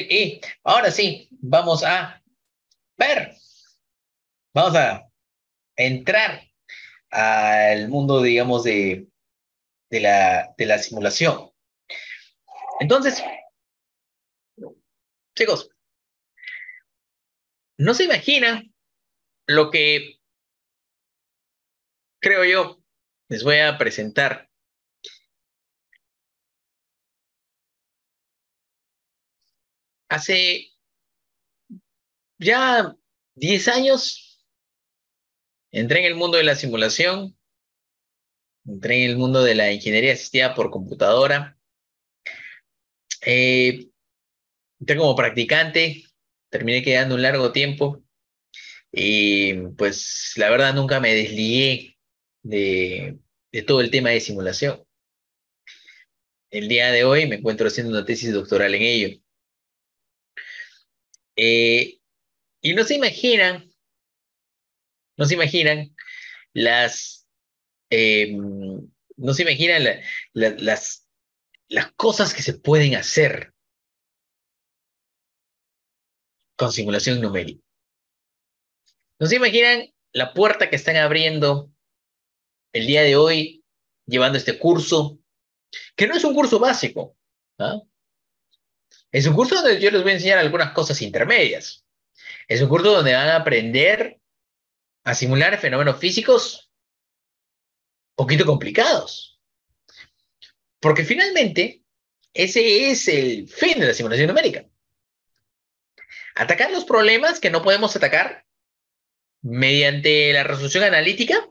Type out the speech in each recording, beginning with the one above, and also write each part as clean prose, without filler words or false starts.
Y ahora sí, vamos a ver, vamos a entrar al mundo, digamos, de la simulación. Entonces, chicos, no se imaginan lo que creo yo les voy a presentar. Hace ya 10 años entré en el mundo de la simulación, entré en el mundo de la ingeniería asistida por computadora. Eh, Entré como practicante, terminé quedando un largo tiempo. Y pues la verdad nunca me desligué de todo el tema de simulación. El día de hoy me encuentro haciendo una tesis doctoral en ello. Eh, y no se imaginan las, no se imaginan la- las, las cosas que se pueden hacer con simulación numérica. No se imaginan la puerta que están abriendo el día de hoy llevando este curso, que no es un curso básico, ¿ah? Es un curso donde yo les voy a enseñar algunas cosas intermedias. Es un curso donde van a aprender a simular fenómenos físicos poquito complicados. Porque finalmente, ese es el fin de la simulación numérica. Atacar los problemas que no podemos atacar mediante la resolución analítica,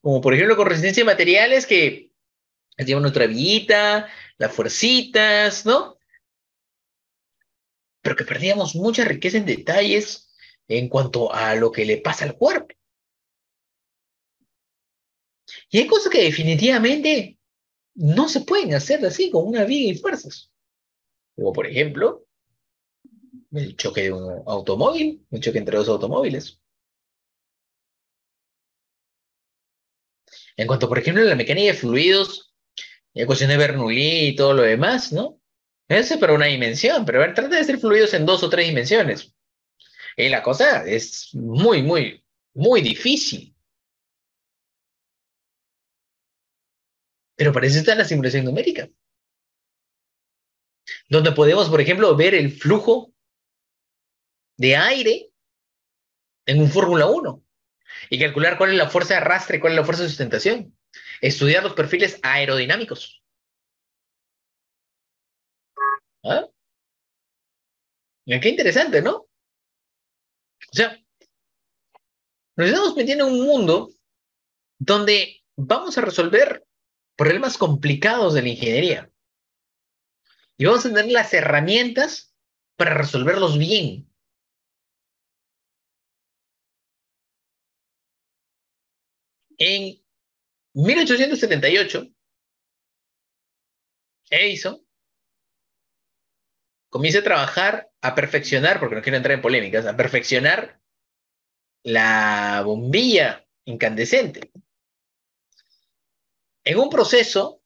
como por ejemplo con resistencia de materiales que llevan nuestra villita, las fuercitas, ¿no? Pero que perdíamos mucha riqueza en detalles en cuanto a lo que le pasa al cuerpo. Y hay cosas que definitivamente no se pueden hacer así con una viga y fuerzas. Como por ejemplo, el choque de un automóvil, un choque entre dos automóviles. En cuanto, por ejemplo, a la mecánica de fluidos, la ecuación de Bernoulli y todo lo demás, ¿no? Eso es para una dimensión, pero a ver, trata de hacer fluidos en dos o tres dimensiones. Y la cosa es muy, muy, muy difícil. Pero para eso está la simulación numérica, donde podemos, por ejemplo, ver el flujo de aire en un Fórmula 1 y calcular cuál es la fuerza de arrastre y cuál es la fuerza de sustentación. Estudiar los perfiles aerodinámicos. ¿Ah? Qué interesante, ¿no? O sea, nos estamos metiendo en un mundo donde vamos a resolver problemas complicados de la ingeniería y vamos a tener las herramientas para resolverlos bien. En 1878, Edison comienza a trabajar, a perfeccionar, porque no quiero entrar en polémicas, a perfeccionar la bombilla incandescente. En un proceso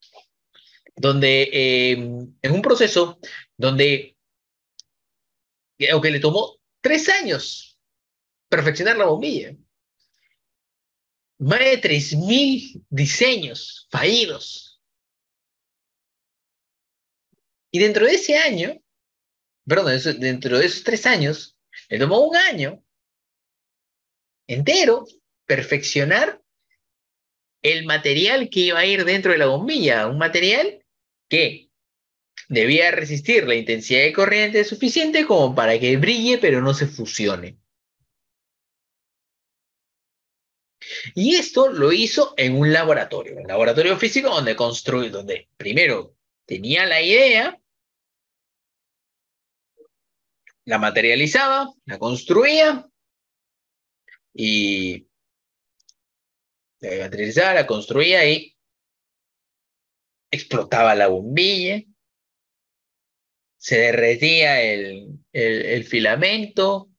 donde, aunque le tomó 3 años perfeccionar la bombilla, más de 3.000 diseños fallidos. Y dentro de ese año, perdón, dentro de esos 3 años, le tomó un año entero perfeccionar el material que iba a ir dentro de la bombilla, un material que debía resistir la intensidad de corriente suficiente como para que brille pero no se fusione. Y esto lo hizo en un laboratorio físico donde primero tenía la idea, la materializaba, la construía y la materializaba, la construía y explotaba la bombilla, se derretía el filamento,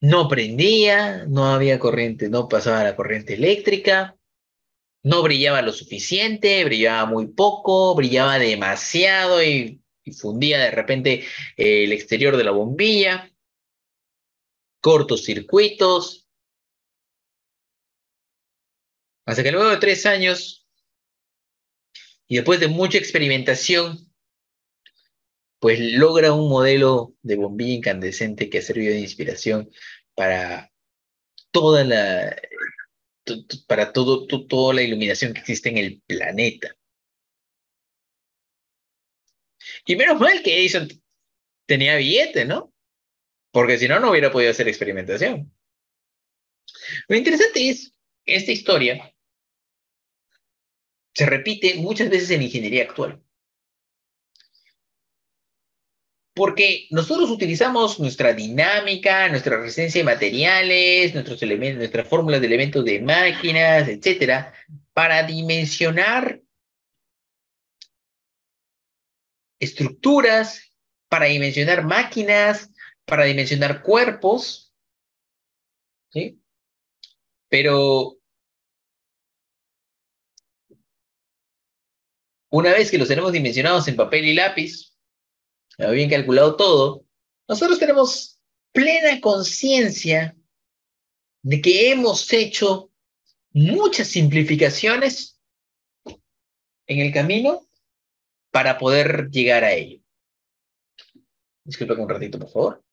no prendía, no había corriente, no pasaba la corriente eléctrica, no brillaba lo suficiente, brillaba muy poco, brillaba demasiado y y fundía de repente el exterior de la bombilla, cortocircuitos, hasta que luego de 3 años y después de mucha experimentación, pues logra un modelo de bombilla incandescente que ha servido de inspiración para toda la, para toda la iluminación que existe en el planeta. Y menos mal que Edison tenía billete, ¿no? Porque si no, no hubiera podido hacer experimentación. Lo interesante es que esta historia se repite muchas veces en la ingeniería actual. Porque nosotros utilizamos nuestra dinámica, nuestra resistencia de materiales, nuestros elementos, nuestras fórmulas de elementos de máquinas, etcétera, para dimensionar estructuras, para dimensionar máquinas, para dimensionar cuerpos, ¿sí? Pero una vez que los tenemos dimensionados en papel y lápiz, bien calculado todo, nosotros tenemos plena conciencia de que hemos hecho muchas simplificaciones en el camino para poder llegar a ello. Disculpa un ratito, por favor.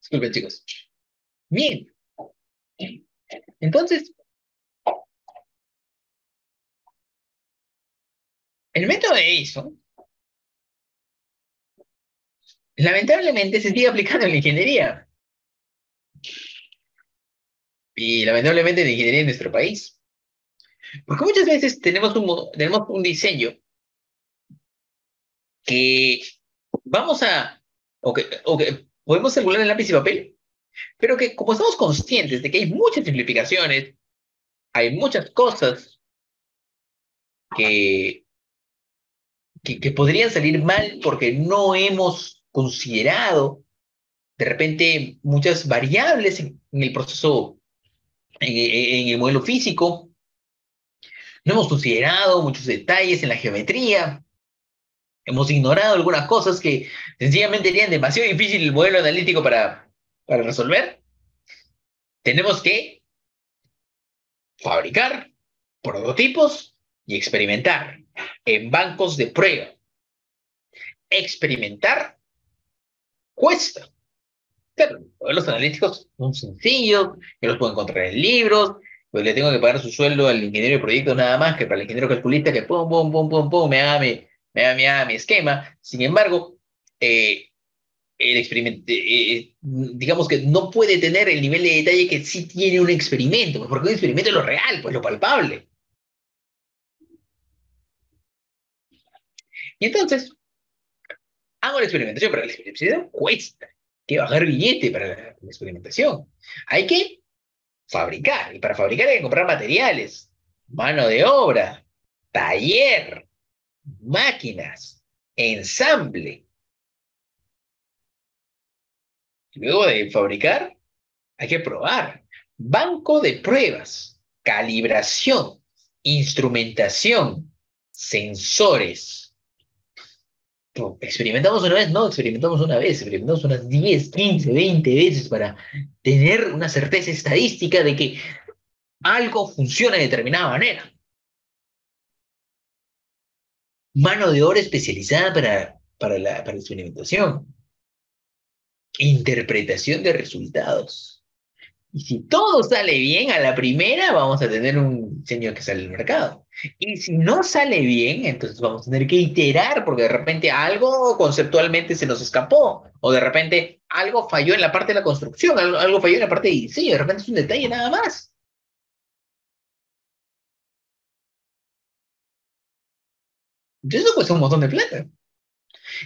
Disculpen, chicos. Bien. Entonces, el método de Edison, lamentablemente, se sigue aplicando en la ingeniería. Y lamentablemente en la ingeniería en nuestro país. Porque muchas veces tenemos un diseño que vamos a, o que podemos calcular en lápiz y papel, pero que como estamos conscientes de que hay muchas simplificaciones, hay muchas cosas que, que podrían salir mal porque no hemos considerado de repente muchas variables en el proceso, en el modelo físico, no hemos considerado muchos detalles en la geometría, hemos ignorado algunas cosas que sencillamente serían demasiado difícil el modelo analítico para resolver. Tenemos que fabricar prototipos y experimentar en bancos de prueba. Experimentar cuesta. Claro, los modelos analíticos son sencillos, yo los puedo encontrar en libros, pues le tengo que pagar su sueldo al ingeniero de proyectos nada más que para el ingeniero calculista que pum, pum, pum, pum, pum, me haga mi esquema. Sin embargo, el experimento, digamos que no puede tener el nivel de detalle que sí tiene un experimento, pues porque un experimento es lo real, pues lo palpable. Y entonces, hago la experimentación, pero la experimentación cuesta. Hay que bajar billete para la experimentación. Hay que fabricar, y para fabricar hay que comprar materiales, mano de obra, taller, máquinas, ensamble. Luego de fabricar, hay que probar. Banco de pruebas, calibración, instrumentación, sensores. ¿Experimentamos una vez? No, experimentamos una vez, experimentamos unas 10, 15, 20 veces para tener una certeza estadística de que algo funciona de determinada manera. Mano de obra especializada para la experimentación. Interpretación de resultados. Y si todo sale bien a la primera, vamos a tener un diseño que sale al mercado. Y si no sale bien, entonces vamos a tener que iterar porque de repente algo conceptualmente se nos escapó. O de repente algo falló en la parte de la construcción, algo falló en la parte de diseño, de repente es un detalle nada más. Entonces eso cuesta un montón de plata.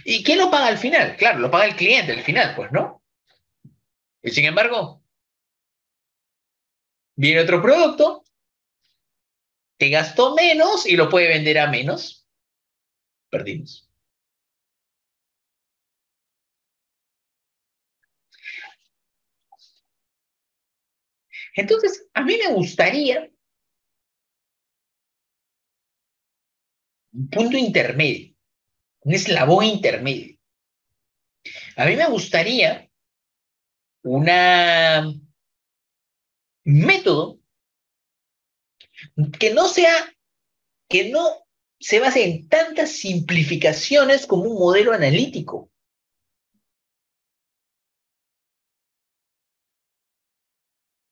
¿Y quién lo paga al final? Claro, lo paga el cliente al final, pues, ¿no? Y sin embargo, viene otro producto que gastó menos y lo puede vender a menos. Perdimos. Entonces, a mí me gustaría un punto intermedio, un eslabón intermedio. A mí me gustaría una método que no sea, que no se base en tantas simplificaciones como un modelo analítico.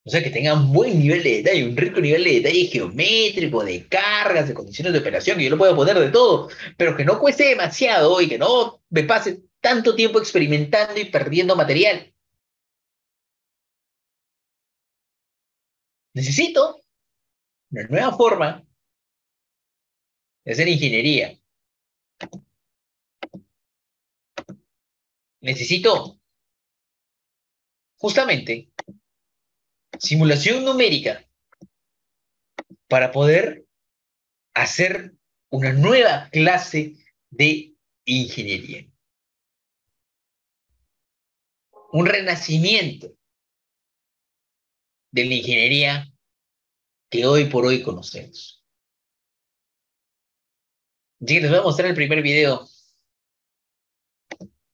O sea, que tenga un buen nivel de detalle, un rico nivel de detalle geométrico, de cargas, de condiciones de operación, que yo lo pueda poner de todo, pero que no cueste demasiado y que no me pase tanto tiempo experimentando y perdiendo material. Necesito una nueva forma de hacer ingeniería. Necesito justamente simulación numérica para poder hacer una nueva clase de ingeniería. Un renacimiento de la ingeniería que hoy por hoy conocemos. Así que les voy a mostrar el primer video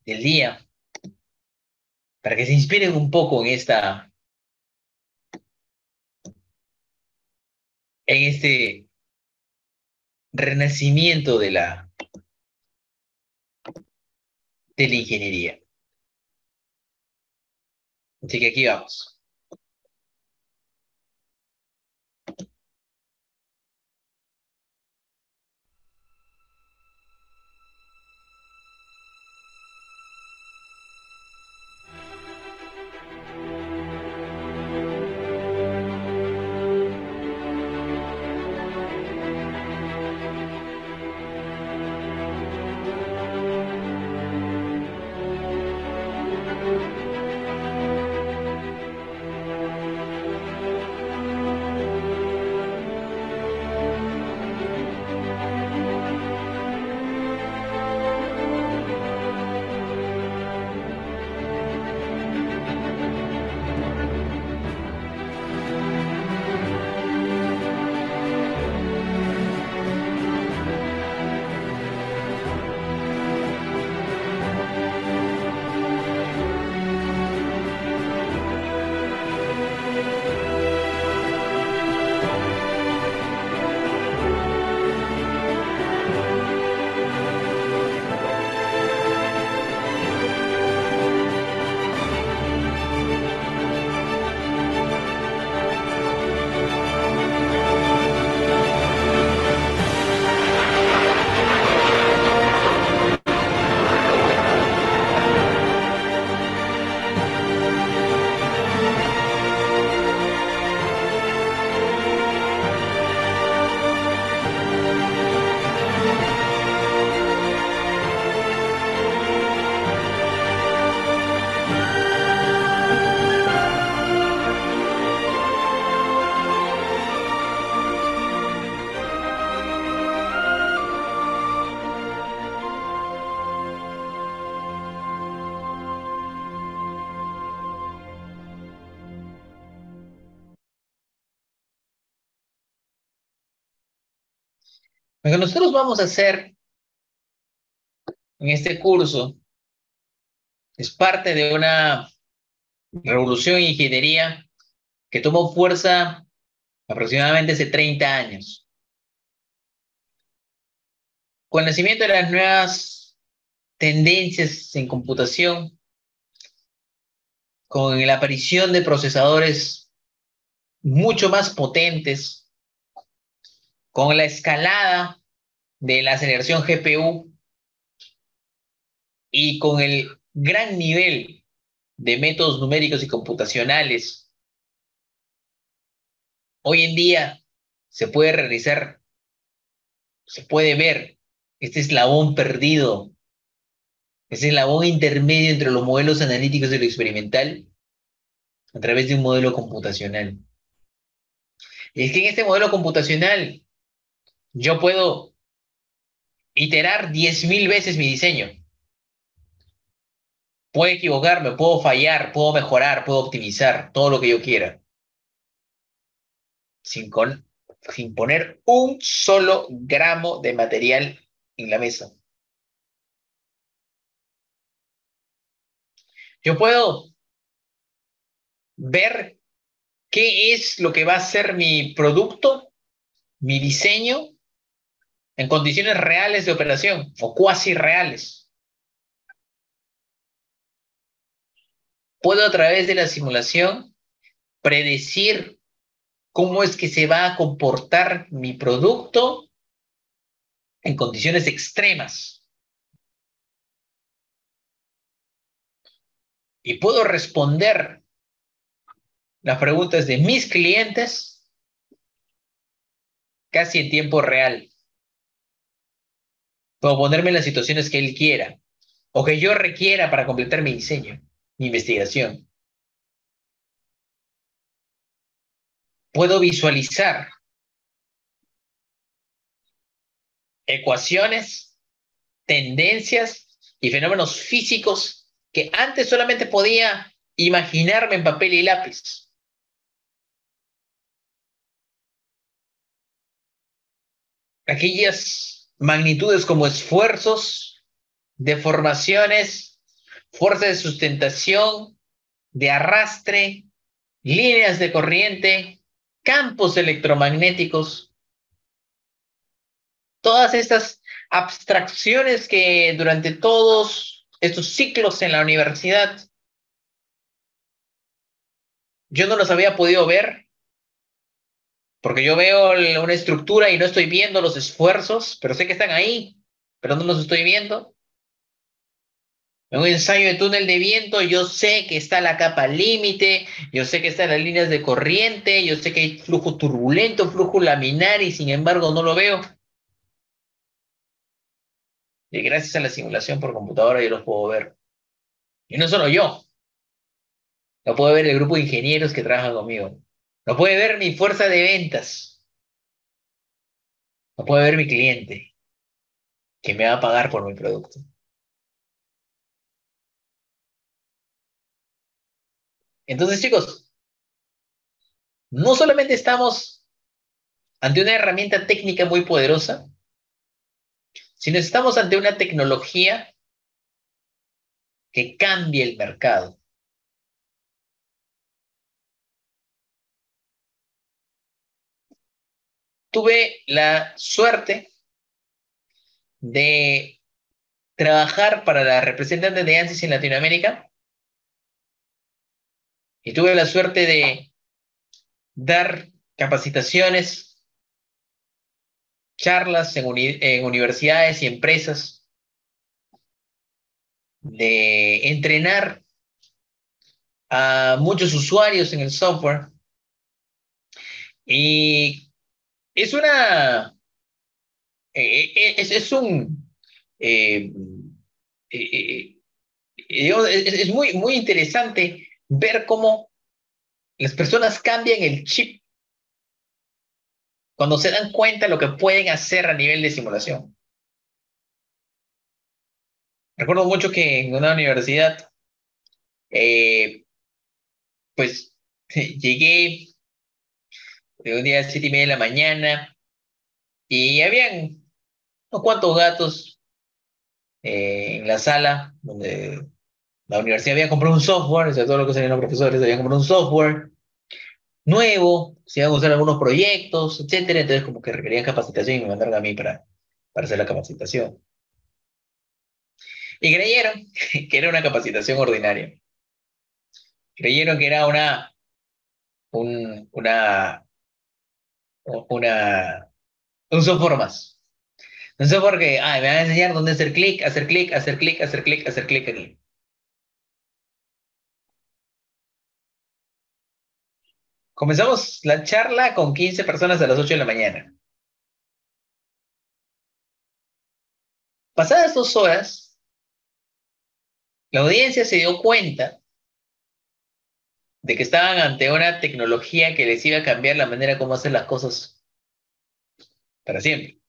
del día para que se inspiren un poco en este renacimiento de la ingeniería. Así que aquí vamos. Lo que nosotros vamos a hacer en este curso es parte de una revolución en ingeniería que tomó fuerza aproximadamente hace 30 años. Con el nacimiento de las nuevas tendencias en computación, con la aparición de procesadores mucho más potentes, con la escalada de la aceleración GPU y con el gran nivel de métodos numéricos y computacionales, hoy en día se puede realizar, se puede ver este eslabón perdido Es el eslabón intermedio entre los modelos analíticos y lo experimental a través de un modelo computacional. Y es que en este modelo computacional yo puedo iterar 10.000 veces mi diseño. Puedo equivocarme, puedo fallar, puedo mejorar, puedo optimizar todo lo que yo quiera, sin, con, sin poner un solo gramo de material en la mesa. Yo puedo ver qué es lo que va a ser mi producto, mi diseño, en condiciones reales de operación o cuasi reales. Puedo a través de la simulación predecir cómo es que se va a comportar mi producto en condiciones extremas. Y puedo responder las preguntas de mis clientes casi en tiempo real. Puedo ponerme en las situaciones que él quiera o que yo requiera para completar mi diseño, mi investigación. Puedo visualizar ecuaciones, tendencias y fenómenos físicos que antes solamente podía imaginarme en papel y lápiz. Aquellas magnitudes como esfuerzos, deformaciones, fuerza de sustentación, de arrastre, líneas de corriente, campos electromagnéticos, todas estas abstracciones que durante todos estos ciclos en la universidad yo no los había podido ver, porque yo veo una estructura y no estoy viendo los esfuerzos, pero sé que están ahí, pero no los estoy viendo. En un ensayo de túnel de viento, yo sé que está la capa límite, yo sé que están las líneas de corriente, yo sé que hay flujo turbulento, flujo laminar, y sin embargo no lo veo. Y gracias a la simulación por computadora yo los puedo ver. Y no solo yo, lo puede ver el grupo de ingenieros que trabajan conmigo. Lo puede ver mi fuerza de ventas. Lo puede ver mi cliente, que me va a pagar por mi producto. Entonces, chicos, no solamente estamos ante una herramienta técnica muy poderosa, sino estamos ante una tecnología que cambia el mercado. Tuve la suerte de trabajar para la representante de ANSYS en Latinoamérica y tuve la suerte de dar capacitaciones, charlas en universidades y empresas, de entrenar a muchos usuarios en el software. Y es una, es un, eh, eh, digamos, es muy, muy interesante ver cómo las personas cambian el chip cuando se dan cuenta de lo que pueden hacer a nivel de simulación. Recuerdo mucho que en una universidad, eh, pues llegué de un día a 7:30 de la mañana y habían unos cuantos gatos en la sala donde la universidad había comprado un software, o sea, todo lo que salían los profesores habían comprado un software nuevo, se iban a usar algunos proyectos, etcétera, entonces como que requerían capacitación y me mandaron a mí para hacer la capacitación. Y creyeron que era una capacitación ordinaria. Creyeron que era un, una, una, un software más. Un software que me van a enseñar dónde hacer clic, hacer clic, hacer clic, hacer clic, hacer clic aquí. Comenzamos la charla con 15 personas a las 8 de la mañana. Pasadas 2 horas, La audiencia se dio cuenta de que estaban ante una tecnología que les iba a cambiar la manera como hacer las cosas para siempre.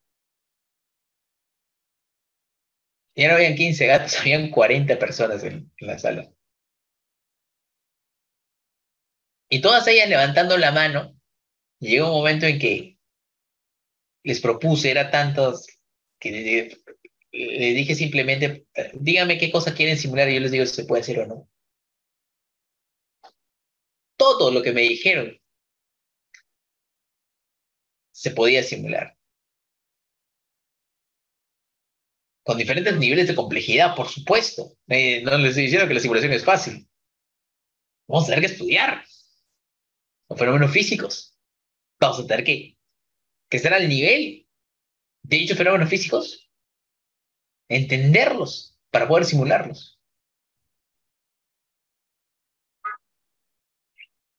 Ya no habían 15 gatos, habían 40 personas en la sala. Y todas ellas levantando la mano, llegó un momento en que les propuse, era tantos, que le dije simplemente, dígame qué cosa quieren simular y yo les digo si se puede hacer o no. Todo lo que me dijeron se podía simular. Con diferentes niveles de complejidad, por supuesto. No les estoy diciendo que la simulación es fácil. Vamos a tener que estudiar los fenómenos físicos. Vamos a tener que estar al nivel de dichos fenómenos físicos, entenderlos para poder simularlos.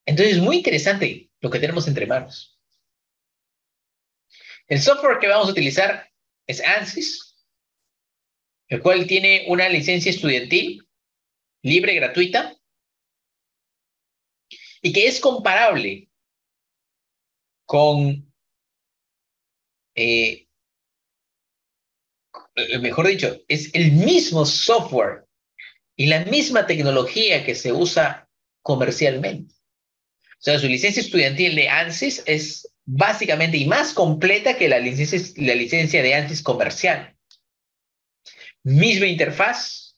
Entonces es muy interesante lo que tenemos entre manos. El software que vamos a utilizar es ANSYS, el cual tiene una licencia estudiantil libre, gratuita, y que es comparable con, mejor dicho, es el mismo software y la misma tecnología que se usa comercialmente. O sea, su licencia estudiantil de ANSYS es básicamente y más completa que la licencia de ANSYS comercial. Misma interfaz,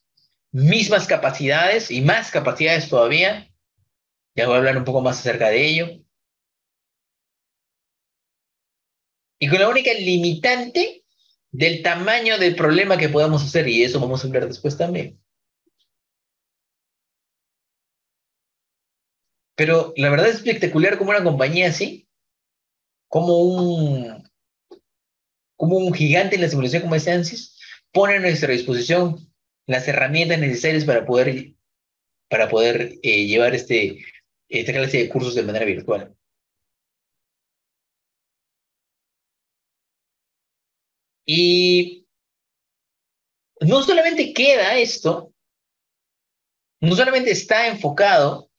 mismas capacidades y más capacidades todavía. Ya voy a hablar un poco más acerca de ello. Y con la única limitante del tamaño del problema que podamos hacer, y eso vamos a hablar después también. Pero la verdad es espectacular como una compañía así, como un gigante en la simulación como es ANSYS, pone a nuestra disposición las herramientas necesarias para poder llevar esta clase de cursos de manera virtual. Y no solamente queda esto, no solamente está enfocado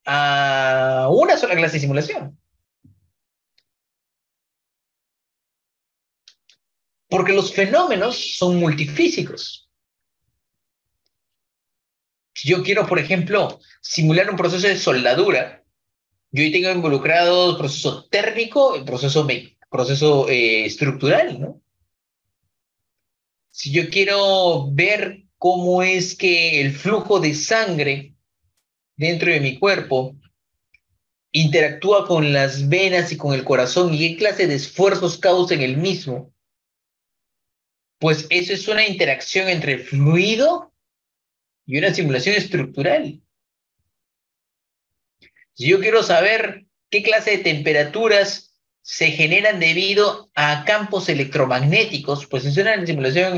a una sola clase de simulación, porque los fenómenos son multifísicos. Si yo quiero, por ejemplo, simular un proceso de soldadura, yo ahí tengo involucrado el proceso térmico, el proceso estructural, ¿no? Si yo quiero ver cómo es que el flujo de sangre dentro de mi cuerpo interactúa con las venas y con el corazón y qué clase de esfuerzos causa en el mismo, pues eso es una interacción entre fluido y una simulación estructural. Si yo quiero saber qué clase de temperaturas se generan debido a campos electromagnéticos, pues es una simulación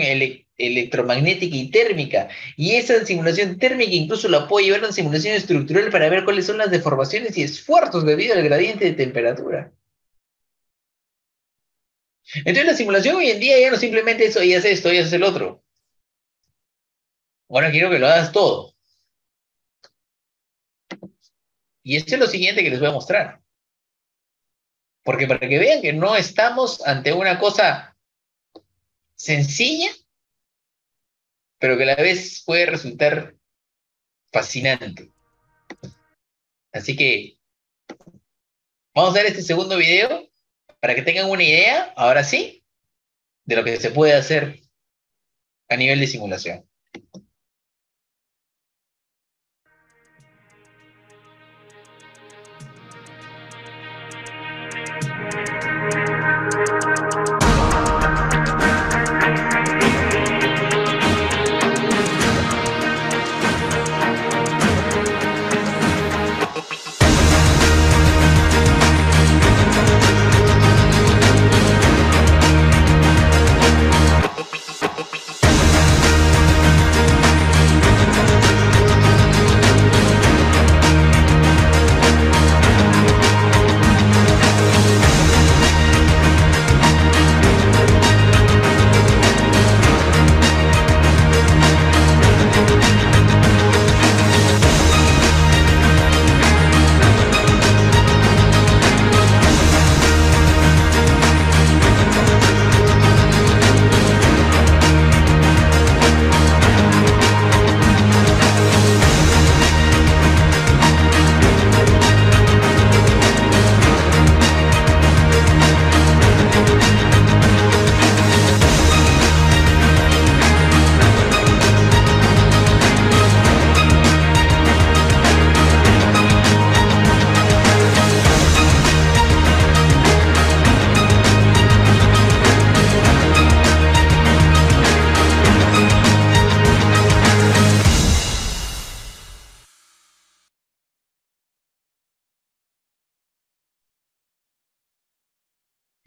electromagnética y térmica. Y esa simulación térmica incluso la puedo llevar a una simulación estructural para ver cuáles son las deformaciones y esfuerzos debido al gradiente de temperatura. Entonces la simulación hoy en día ya no simplemente eso, y haces esto, y haces el otro. Ahora quiero que lo hagas todo. Y esto es lo siguiente que les voy a mostrar. Porque para que vean que no estamos ante una cosa sencilla, pero que a la vez puede resultar fascinante. Así que vamos a ver este segundo video para que tengan una idea, ahora sí, de lo que se puede hacer a nivel de simulación.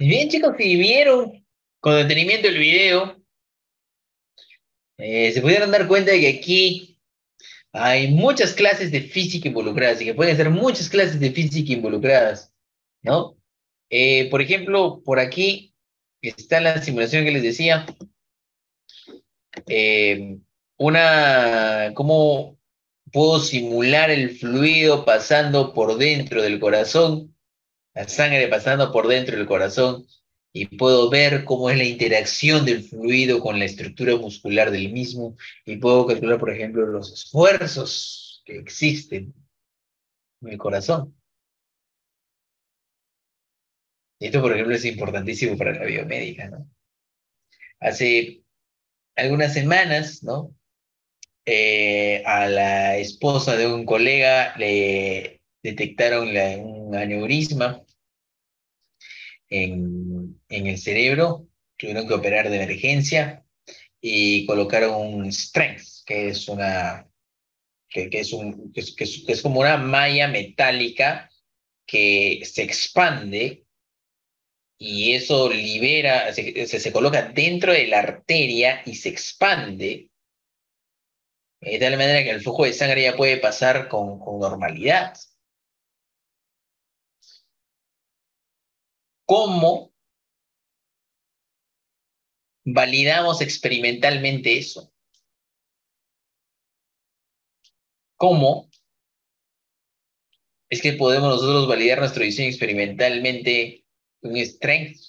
Y bien, chicos, si vieron con detenimiento el video, se pudieron dar cuenta de que aquí hay muchas clases de física involucradas y que pueden ser muchas clases de física involucradas, ¿no? Por ejemplo, por aquí está la simulación que les decía, eh, cómo puedo simular el fluido pasando por dentro del corazón, la sangre pasando por dentro del corazón, y puedo ver cómo es la interacción del fluido con la estructura muscular del mismo, y puedo calcular, por ejemplo, los esfuerzos que existen en el corazón. Y esto, por ejemplo, es importantísimo para la biomédica, ¿no? Hace algunas semanas, ¿no? A la esposa de un colega le detectaron un aneurisma en el cerebro, tuvieron que operar de emergencia y colocaron un stent, que es que es como una malla metálica que se expande y eso libera, se coloca dentro de la arteria y se expande de tal manera que el flujo de sangre ya puede pasar con normalidad. ¿Cómo validamos experimentalmente eso? ¿Cómo es que podemos nosotros validar nuestro diseño experimentalmente un strength?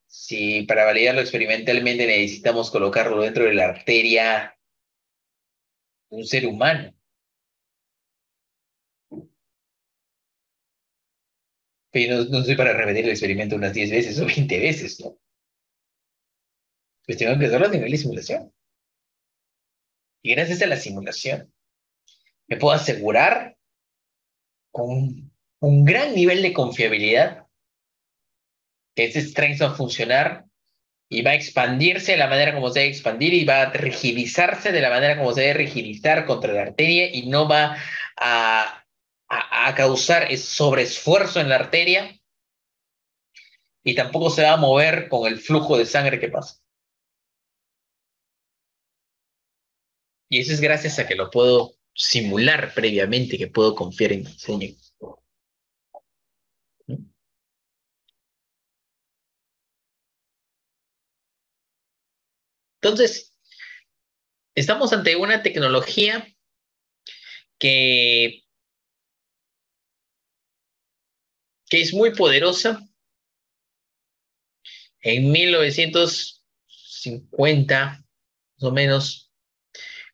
Si para validarlo experimentalmente necesitamos colocarlo dentro de la arteria de un ser humano. Pero no soy para repetir el experimento unas 10 veces o 20 veces, ¿no? Pues tengo que hacerlo a nivel de simulación. Y gracias a la simulación, me puedo asegurar con un gran nivel de confiabilidad que ese strength va a funcionar y va a expandirse de la manera como se debe expandir y va a rigidizarse de la manera como se debe rigidizar contra la arteria y no va a causar sobreesfuerzo en la arteria y tampoco se va a mover con el flujo de sangre que pasa. Y eso es gracias a que lo puedo simular previamente, que puedo confiar en mi diseño. Entonces, estamos ante una tecnología que, que es muy poderosa. En 1950, más o menos,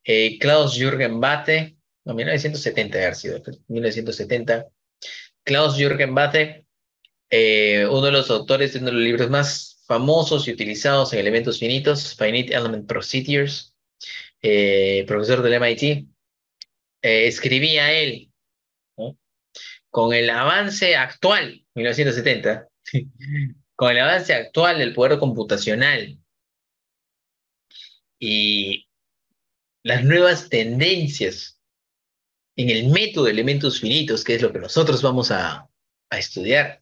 Klaus-Jürgen Bathe, no, 1970 debe haber sido, 1970, Klaus-Jürgen Bathe, uno de los autores de uno de los libros más famosos y utilizados en elementos finitos, Finite Element Procedures, profesor del MIT, escribía él, ¿no? Con el avance actual, 1970, con el avance actual del poder computacional y las nuevas tendencias en el método de elementos finitos, que es lo que nosotros vamos a estudiar,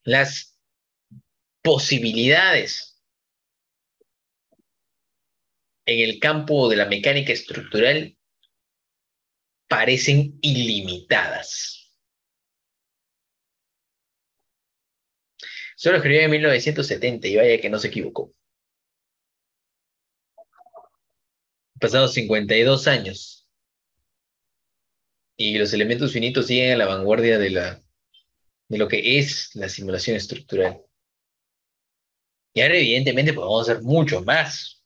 las posibilidades en el campo de la mecánica estructural parecen ilimitadas. Solo escribió en 1970 y vaya que no se equivocó. Pasados 52 años y los elementos finitos siguen a la vanguardia de lo que es la simulación estructural. Y ahora evidentemente podemos hacer mucho más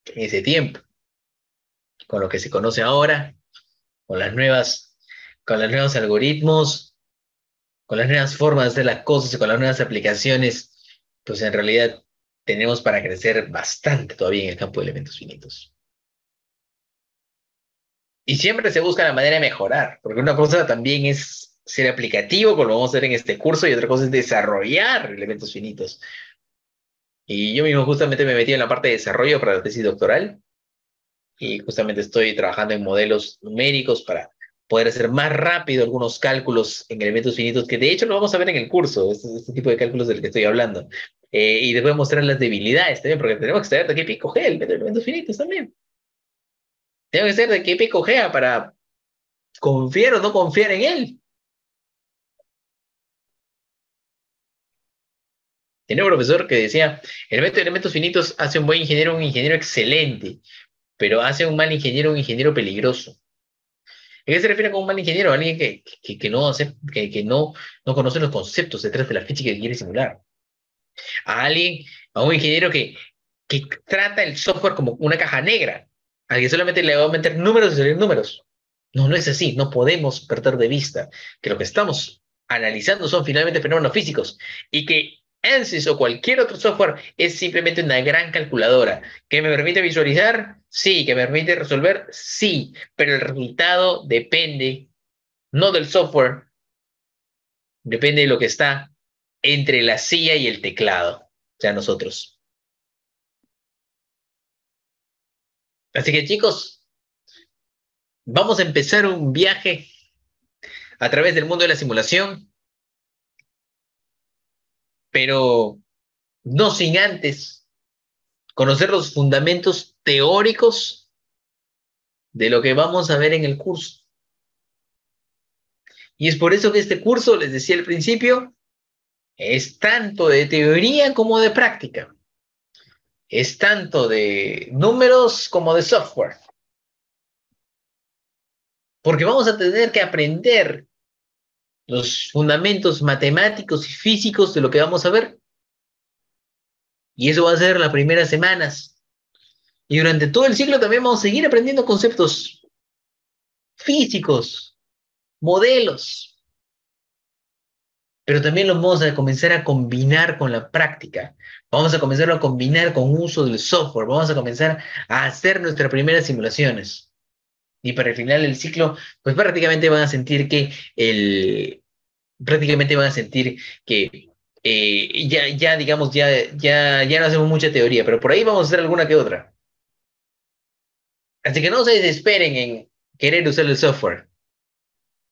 en ese tiempo, con lo que se conoce ahora, con con los nuevos algoritmos, con las nuevas formas de hacer las cosas y con las nuevas aplicaciones, pues en realidad tenemos para crecer bastante todavía en el campo de elementos finitos. Y siempre se busca la manera de mejorar, porque una cosa también es ser aplicativo, como lo vamos a hacer en este curso, y otra cosa es desarrollar elementos finitos. Y yo mismo justamente me metí en la parte de desarrollo para la tesis doctoral, y justamente estoy trabajando en modelos numéricos poder hacer más rápido algunos cálculos en elementos finitos, que de hecho lo vamos a ver en el curso, este tipo de cálculos del que estoy hablando. Y después mostrar las debilidades también, porque tenemos que saber de qué pico G el método de elementos finitos también. Tengo que saber de qué pico G para confiar o no confiar en él. Tenía un profesor que decía, el método de elementos finitos hace un buen ingeniero un ingeniero excelente, pero hace un mal ingeniero un ingeniero peligroso. ¿A qué se refiere con un mal ingeniero? Alguien que no conoce los conceptos detrás de la física que quiere simular. A alguien, a un ingeniero que trata el software como una caja negra, al que solamente le va a meter números y salir números. No, no es así. No podemos perder de vista que lo que estamos analizando son finalmente fenómenos físicos y que ANSYS o cualquier otro software es simplemente una gran calculadora que me permite visualizar, sí, que me permite resolver, sí, pero el resultado depende no del software, depende de lo que está entre la silla y el teclado, o sea, nosotros. Así que chicos, vamos a empezar un viaje a través del mundo de la simulación, pero no sin antes conocer los fundamentos teóricos de lo que vamos a ver en el curso. Y es por eso que este curso, les decía al principio, es tanto de teoría como de práctica. Es tanto de números como de software. Porque vamos a tener que aprender los fundamentos matemáticos y físicos de lo que vamos a ver. Y eso va a ser las primeras semanas. Y durante todo el ciclo también vamos a seguir aprendiendo conceptos físicos, modelos, pero también los vamos a comenzar a combinar con la práctica. Vamos a comenzar a combinar con uso del software. Vamos a comenzar a hacer nuestras primeras simulaciones. Y para el final del ciclo, pues prácticamente van a sentir que ya digamos, ya no hacemos mucha teoría, pero por ahí vamos a hacer alguna que otra. Así que no se desesperen en querer usar el software.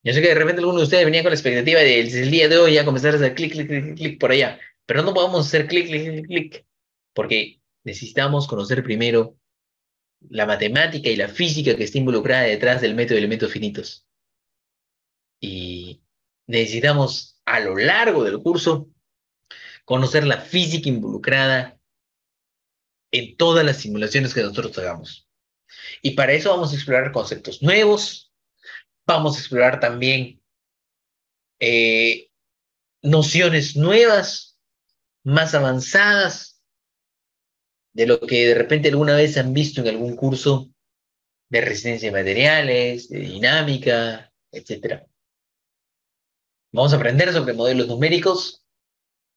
Yo sé que de repente algunos de ustedes venían con la expectativa de el día de hoy ya comenzar a hacer clic, clic, clic, clic por allá, pero no podemos hacer clic, clic, clic, clic, porque necesitamos conocer primero la matemática y la física que está involucrada detrás del método de elementos finitos. Y necesitamos a lo largo del curso conocer la física involucrada en todas las simulaciones que nosotros hagamos. Y para eso vamos a explorar conceptos nuevos, vamos a explorar también eh, nociones nuevas, más avanzadas, de lo que de repente alguna vez han visto en algún curso de resistencia de materiales, de dinámica, etc. Vamos a aprender sobre modelos numéricos,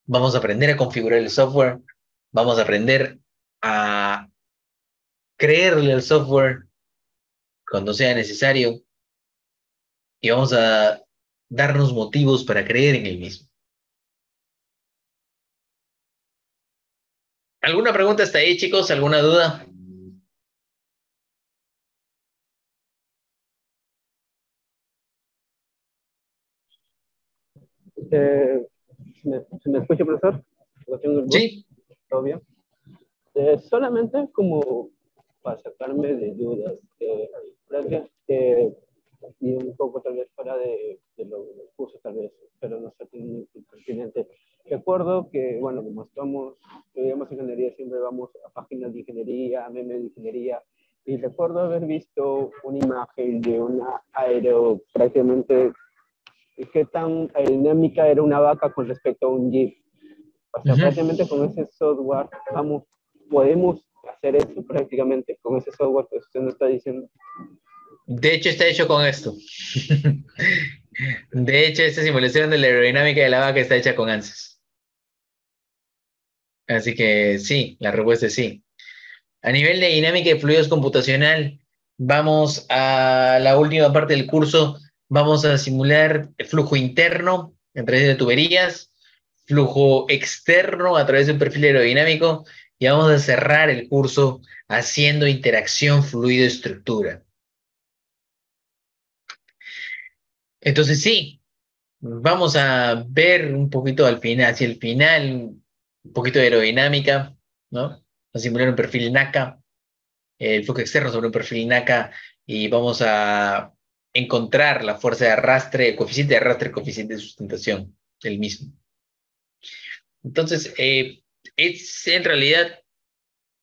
vamos a aprender a configurar el software, vamos a aprender a creerle al software cuando sea necesario y vamos a darnos motivos para creer en el mismo. ¿Alguna pregunta hasta ahí, chicos? ¿Alguna duda? Eh, ¿Se me escucha, profesor? ¿Lo tengo el voz? Sí. ¿Todo bien? Solamente como para sacarme de dudas, y un poco tal vez fuera de los cursos, tal vez, pero no sé, muy pertinente. Recuerdo que, bueno, como estudiamos ingeniería, siempre vamos a páginas de ingeniería, memes de ingeniería, y recuerdo haber visto una imagen de una prácticamente, qué tan aerodinámica era una vaca con respecto a un jeep. O sea, prácticamente con ese software podemos hacer esto prácticamente con ese software que usted nos está diciendo. De hecho, está hecho con esto. De hecho, esta simulación de la aerodinámica de la vaca está hecha con ANSYS. Así que sí, la respuesta es sí. A nivel de dinámica de fluidos computacional, vamos a la última parte del curso. Vamos a simular flujo interno a través de tuberías, flujo externo a través de un perfil aerodinámico y vamos a cerrar el curso haciendo interacción fluido-estructura. Entonces sí, vamos a ver un poquito al final, hacia el final, un poquito de aerodinámica, ¿no? A simular un perfil NACA, el flujo externo sobre un perfil NACA, y vamos a encontrar la fuerza de arrastre, coeficiente de sustentación del mismo. Entonces, es en realidad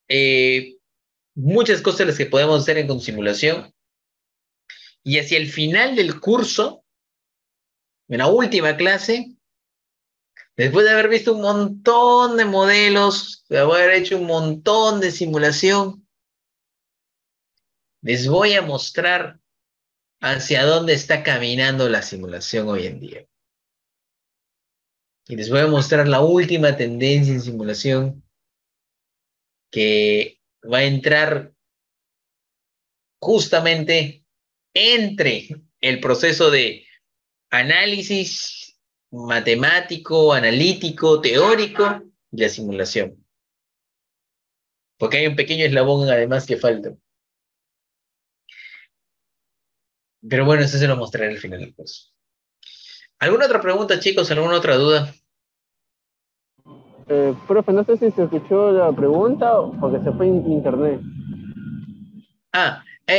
eh, muchas cosas las que podemos hacer con simulación, y hacia el final del curso, en la última clase, después de haber visto un montón de modelos, de haber hecho un montón de simulación, les voy a mostrar hacia dónde está caminando la simulación hoy en día. Y les voy a mostrar la última tendencia en simulación que va a entrar justamente entre el proceso de análisis matemático, analítico, teórico y la simulación. Porque hay un pequeño eslabón además que falta. Pero bueno, eso se lo mostraré al final del curso. ¿Alguna otra pregunta, chicos? ¿Alguna otra duda? Profe, no sé si se escuchó la pregunta o porque se fue en internet.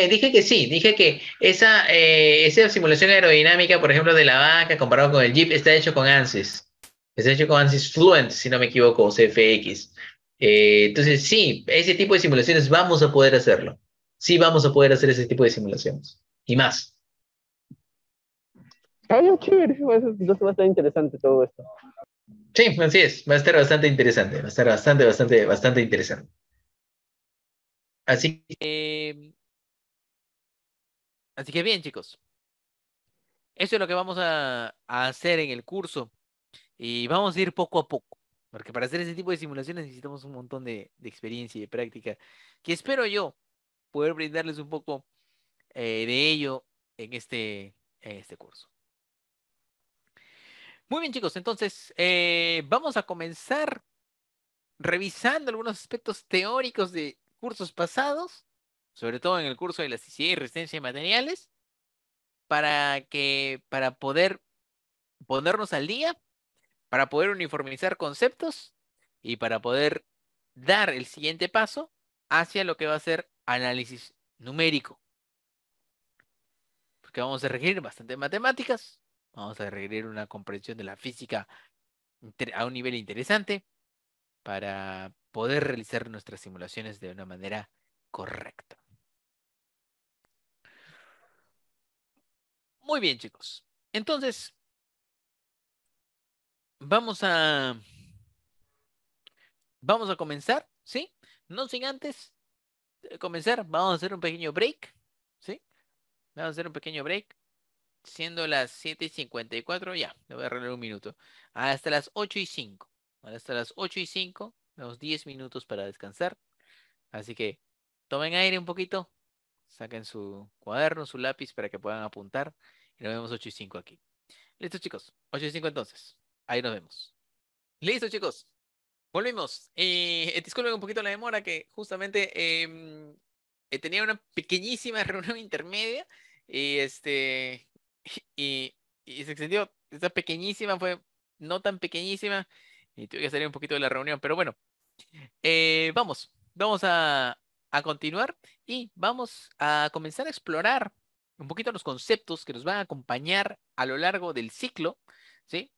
Dije que sí, dije que esa simulación aerodinámica, por ejemplo, de la vaca comparado con el Jeep, está hecho con ANSYS. Está hecho con ANSYS Fluent, si no me equivoco, o CFX. Entonces, sí, ese tipo de simulaciones vamos a poder hacerlo. Sí, vamos a poder hacer ese tipo de simulaciones. Y más. Ah, ya, chévere, entonces va a estar interesante todo esto. Sí, así es. Va a estar bastante interesante. Va a estar bastante interesante. Así que, así que bien, chicos. Eso es lo que vamos a hacer en el curso. Y vamos a ir poco a poco, porque para hacer ese tipo de simulaciones necesitamos un montón de experiencia y de práctica, que espero yo poder brindarles un poco de ello en este curso. Muy bien, chicos, entonces vamos a comenzar revisando algunos aspectos teóricos de cursos pasados, sobre todo en el curso de elasticidad y resistencia de materiales, para poder ponernos al día, para poder uniformizar conceptos y para poder dar el siguiente paso hacia lo que va a ser análisis numérico. Porque vamos a requerir bastante matemáticas, vamos a requerir una comprensión de la física a un nivel interesante para poder realizar nuestras simulaciones de una manera correcta. Muy bien, chicos. Entonces, vamos a, vamos a comenzar, ¿sí? No sin antes comenzar, vamos a hacer un pequeño break, ¿sí? Vamos a hacer un pequeño break, siendo las 7:54, ya, le voy a arreglar un minuto. Hasta las 8:05. Hasta las 8:05, tenemos 10 minutos para descansar. Así que tomen aire un poquito, saquen su cuaderno, su lápiz para que puedan apuntar. Y nos vemos 8:05 aquí. Listo, chicos. 8:05 entonces. Ahí nos vemos. Listo, chicos. Volvimos. Disculpen un poquito la demora que justamente tenía una pequeñísima reunión intermedia y y, y se extendió. Esta pequeñísima fue no tan pequeñísima y tuve que salir un poquito de la reunión, pero bueno, vamos a continuar y vamos a comenzar a explorar un poquito los conceptos que nos van a acompañar a lo largo del ciclo, ¿sí?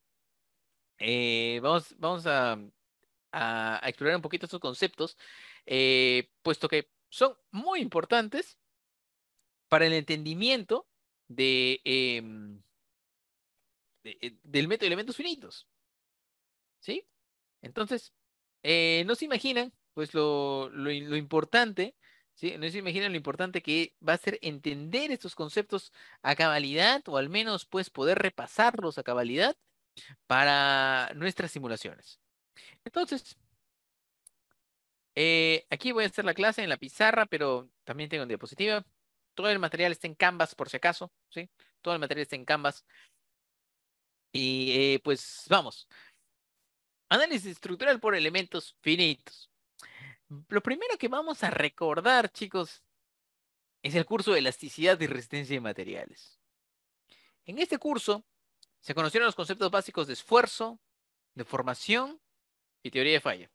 Vamos a explorar un poquito estos conceptos, puesto que son muy importantes para el entendimiento del método de elementos finitos, ¿sí? Entonces, no se imaginan, pues, lo importante, ¿sí? No se imaginan lo importante que va a ser entender estos conceptos a cabalidad, o al menos, pues, poder repasarlos a cabalidad para nuestras simulaciones. Entonces, aquí voy a hacer la clase en la pizarra, pero también tengo en diapositiva. Todo el material está en Canvas, por si acaso, ¿sí? Todo el material está en Canvas. Y pues vamos. Análisis estructural por elementos finitos. Lo primero que vamos a recordar, chicos, es el curso de elasticidad y resistencia de materiales. En este curso se conocieron los conceptos básicos de esfuerzo, de formación y teoría de falla.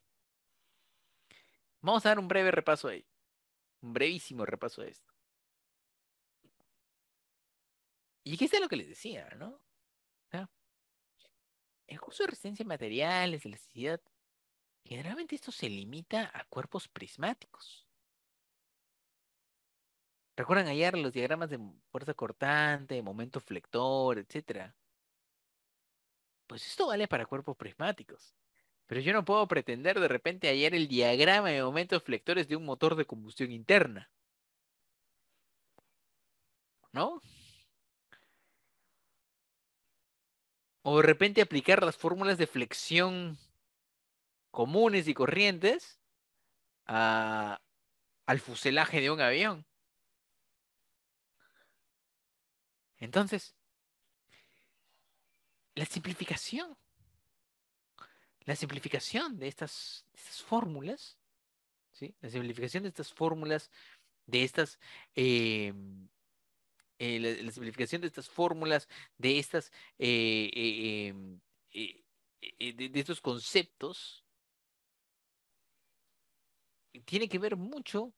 Vamos a dar un breve repaso ahí, un brevísimo repaso de esto. Y qué es lo que les decía, ¿no? O sea, el curso de resistencia a materiales, elasticidad, generalmente esto se limita a cuerpos prismáticos. ¿Recuerdan ayer los diagramas de fuerza cortante, momento flector, etcétera? Pues esto vale para cuerpos prismáticos. Pero yo no puedo pretender de repente hallar el diagrama de momentos flectores de un motor de combustión interna, ¿no? O de repente aplicar las fórmulas de flexión comunes y corrientes a- al fuselaje de un avión. Entonces, la simplificación, la simplificación de estas fórmulas, ¿sí? La simplificación de estas fórmulas, de estas eh, la simplificación de estas fórmulas, de estas, de estos conceptos, tiene que ver mucho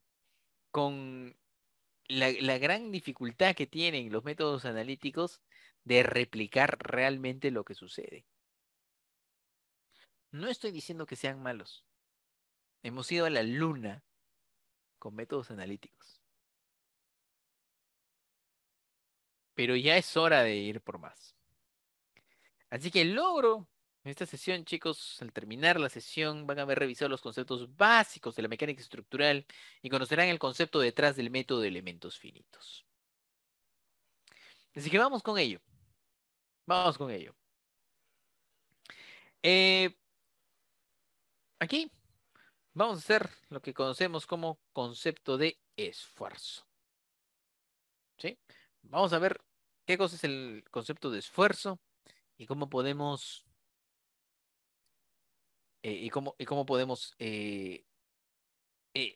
con la gran dificultad que tienen los métodos analíticos de replicar realmente lo que sucede. No estoy diciendo que sean malos. Hemos ido a la luna con métodos analíticos, pero ya es hora de ir por más. Así que el logro en esta sesión, chicos, al terminar la sesión van a haber revisado los conceptos básicos de la mecánica estructural y conocerán el concepto detrás del método de elementos finitos. Así que vamos con ello, vamos con ello. Eh, Aquí vamos a hacer lo que conocemos como concepto de esfuerzo, ¿sí? Vamos a ver qué cosa es el concepto de esfuerzo y cómo podemos, y cómo podemos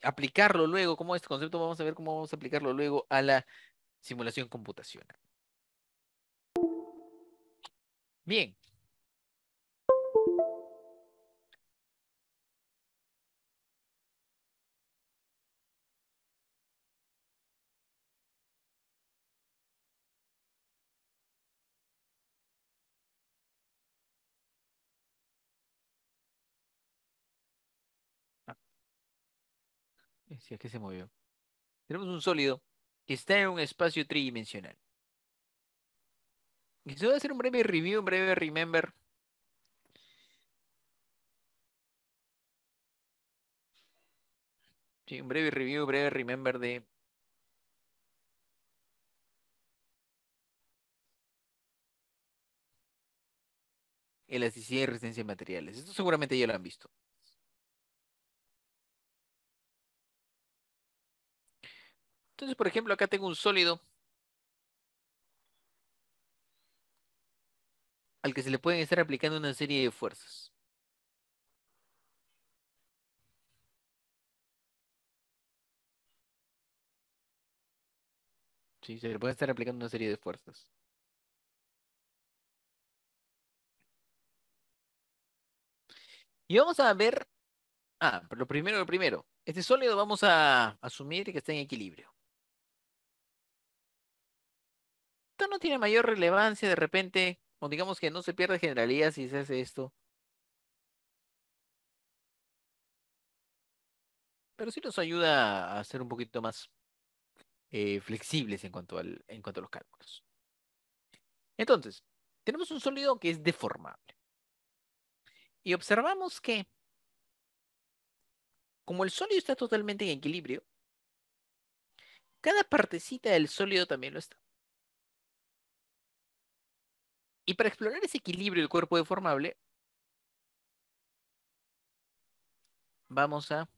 aplicarlo luego, cómo este concepto vamos a ver cómo vamos a aplicarlo luego a la simulación computacional. Bien, si es que se movió. Tenemos un sólido que está en un espacio tridimensional. Y se va a hacer un breve review, un breve remember, sí, un breve review, un breve remember de elasticidad y resistencia de materiales. Esto seguramente ya lo han visto. Entonces, por ejemplo, acá tengo un sólido al que se le pueden estar aplicando una serie de fuerzas. Sí, se le puede estar aplicando una serie de fuerzas. Y vamos a ver, pero lo primero, este sólido vamos a asumir que está en equilibrio. Esto no tiene mayor relevancia de repente, o digamos que no se pierde generalidad si se hace esto, pero sí nos ayuda a ser un poquito más flexibles en cuanto a los cálculos. Entonces, tenemos un sólido que es deformable y observamos que como el sólido está totalmente en equilibrio, cada partecita del sólido también lo está. Y para explorar ese equilibrio del cuerpo deformable, vamos a,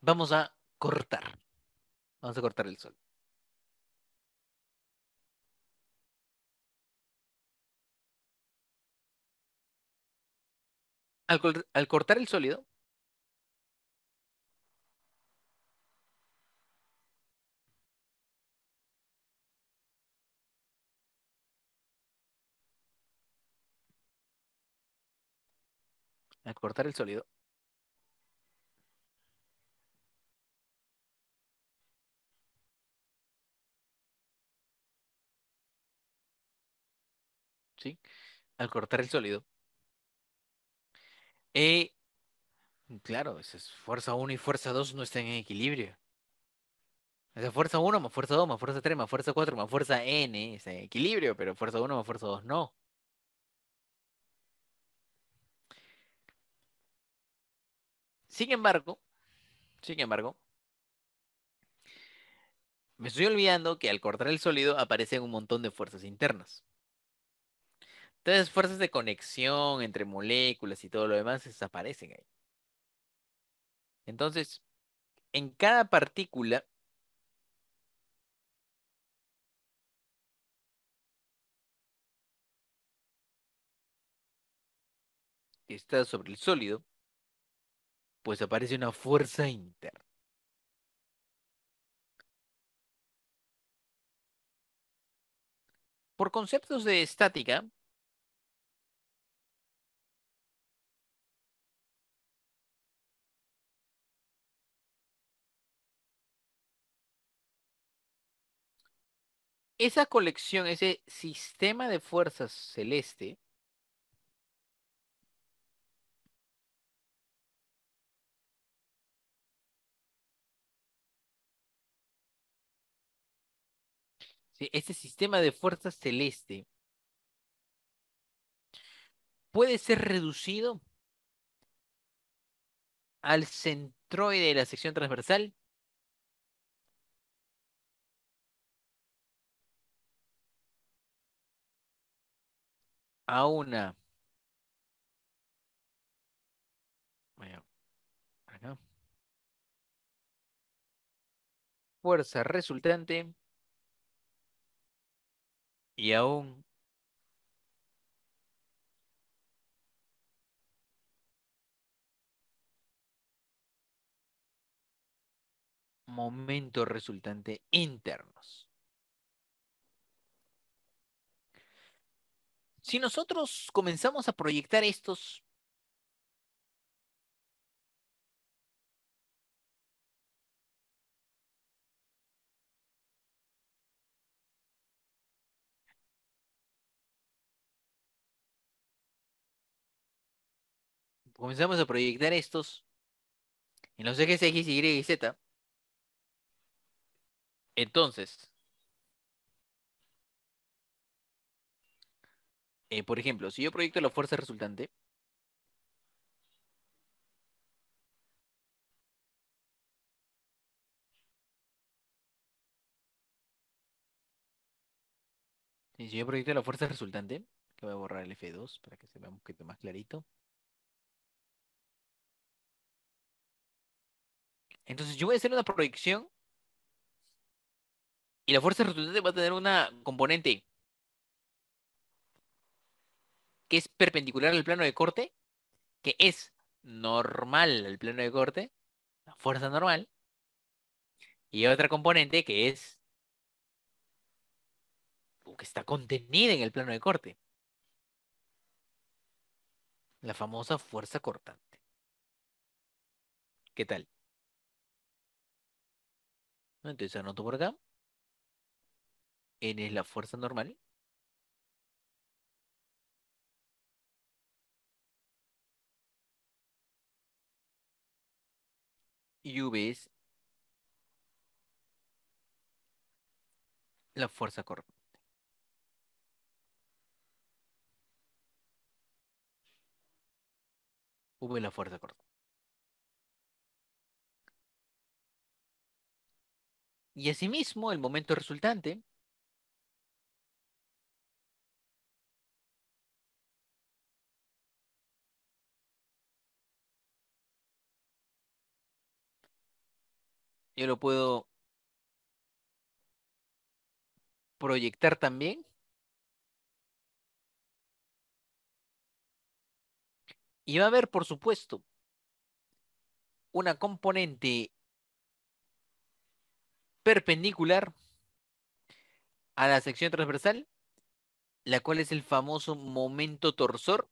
vamos a cortar, vamos a cortar el sólido. Al cortar el sólido, Al cortar el sólido, ¿sí? Al cortar el sólido, eh, claro, esa es fuerza uno y fuerza 2 no están en equilibrio. O sea, fuerza uno más fuerza 2 más fuerza 3 más fuerza 4 más fuerza n está en equilibrio, pero fuerza uno más fuerza 2 no. Sin embargo, sin embargo, me estoy olvidando que al cortar el sólido aparecen un montón de fuerzas internas. Entonces, fuerzas de conexión entre moléculas y todo lo demás desaparecen ahí. Entonces, en cada partícula que está sobre el sólido, pues aparece una fuerza interna. Por conceptos de estática, esa colección, ese sistema de fuerzas celeste, ¿sí? Ese sistema de fuerzas celeste puede ser reducido al centroide de la sección transversal a una, bueno, acá, fuerza resultante y a un momento resultante internos. Si nosotros comenzamos a proyectar estos, comenzamos a proyectar estos en los ejes X, Y y Z, entonces, por ejemplo, si yo proyecto la fuerza resultante, y si yo proyecto la fuerza resultante, que voy a borrar el F2 para que se vea un poquito más clarito. Entonces yo voy a hacer una proyección y la fuerza resultante va a tener una componente que es perpendicular al plano de corte, que es normal al plano de corte, la fuerza normal, y otra componente que es, o que está contenida en el plano de corte, la famosa fuerza cortante. ¿Qué tal? ¿No? Entonces anoto por acá, N es la fuerza normal, y V es la fuerza cortante. V es la fuerza cortante. Y asimismo, el momento resultante, yo lo puedo proyectar también, y va a haber, por supuesto, una componente perpendicular a la sección transversal, la cual es el famoso momento torsor,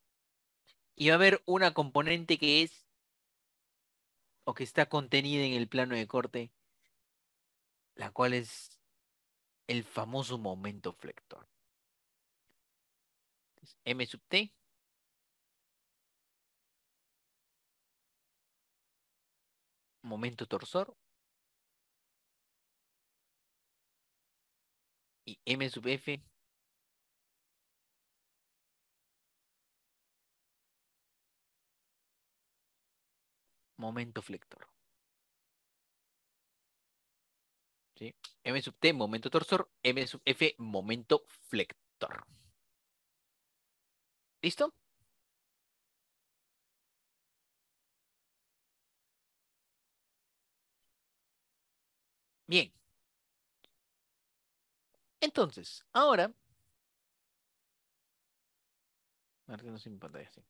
Y va a haber una componente que es, o que está contenida en el plano de corte, la cual es el famoso momento flector. Entonces, M sub T, momento torsor, y M sub F, momento flector. ¿Sí? M sub T, momento torsor, M sub F, momento flector. ¿Listo? Bien. Entonces, ahora, a ver que no se me pantalla, sí.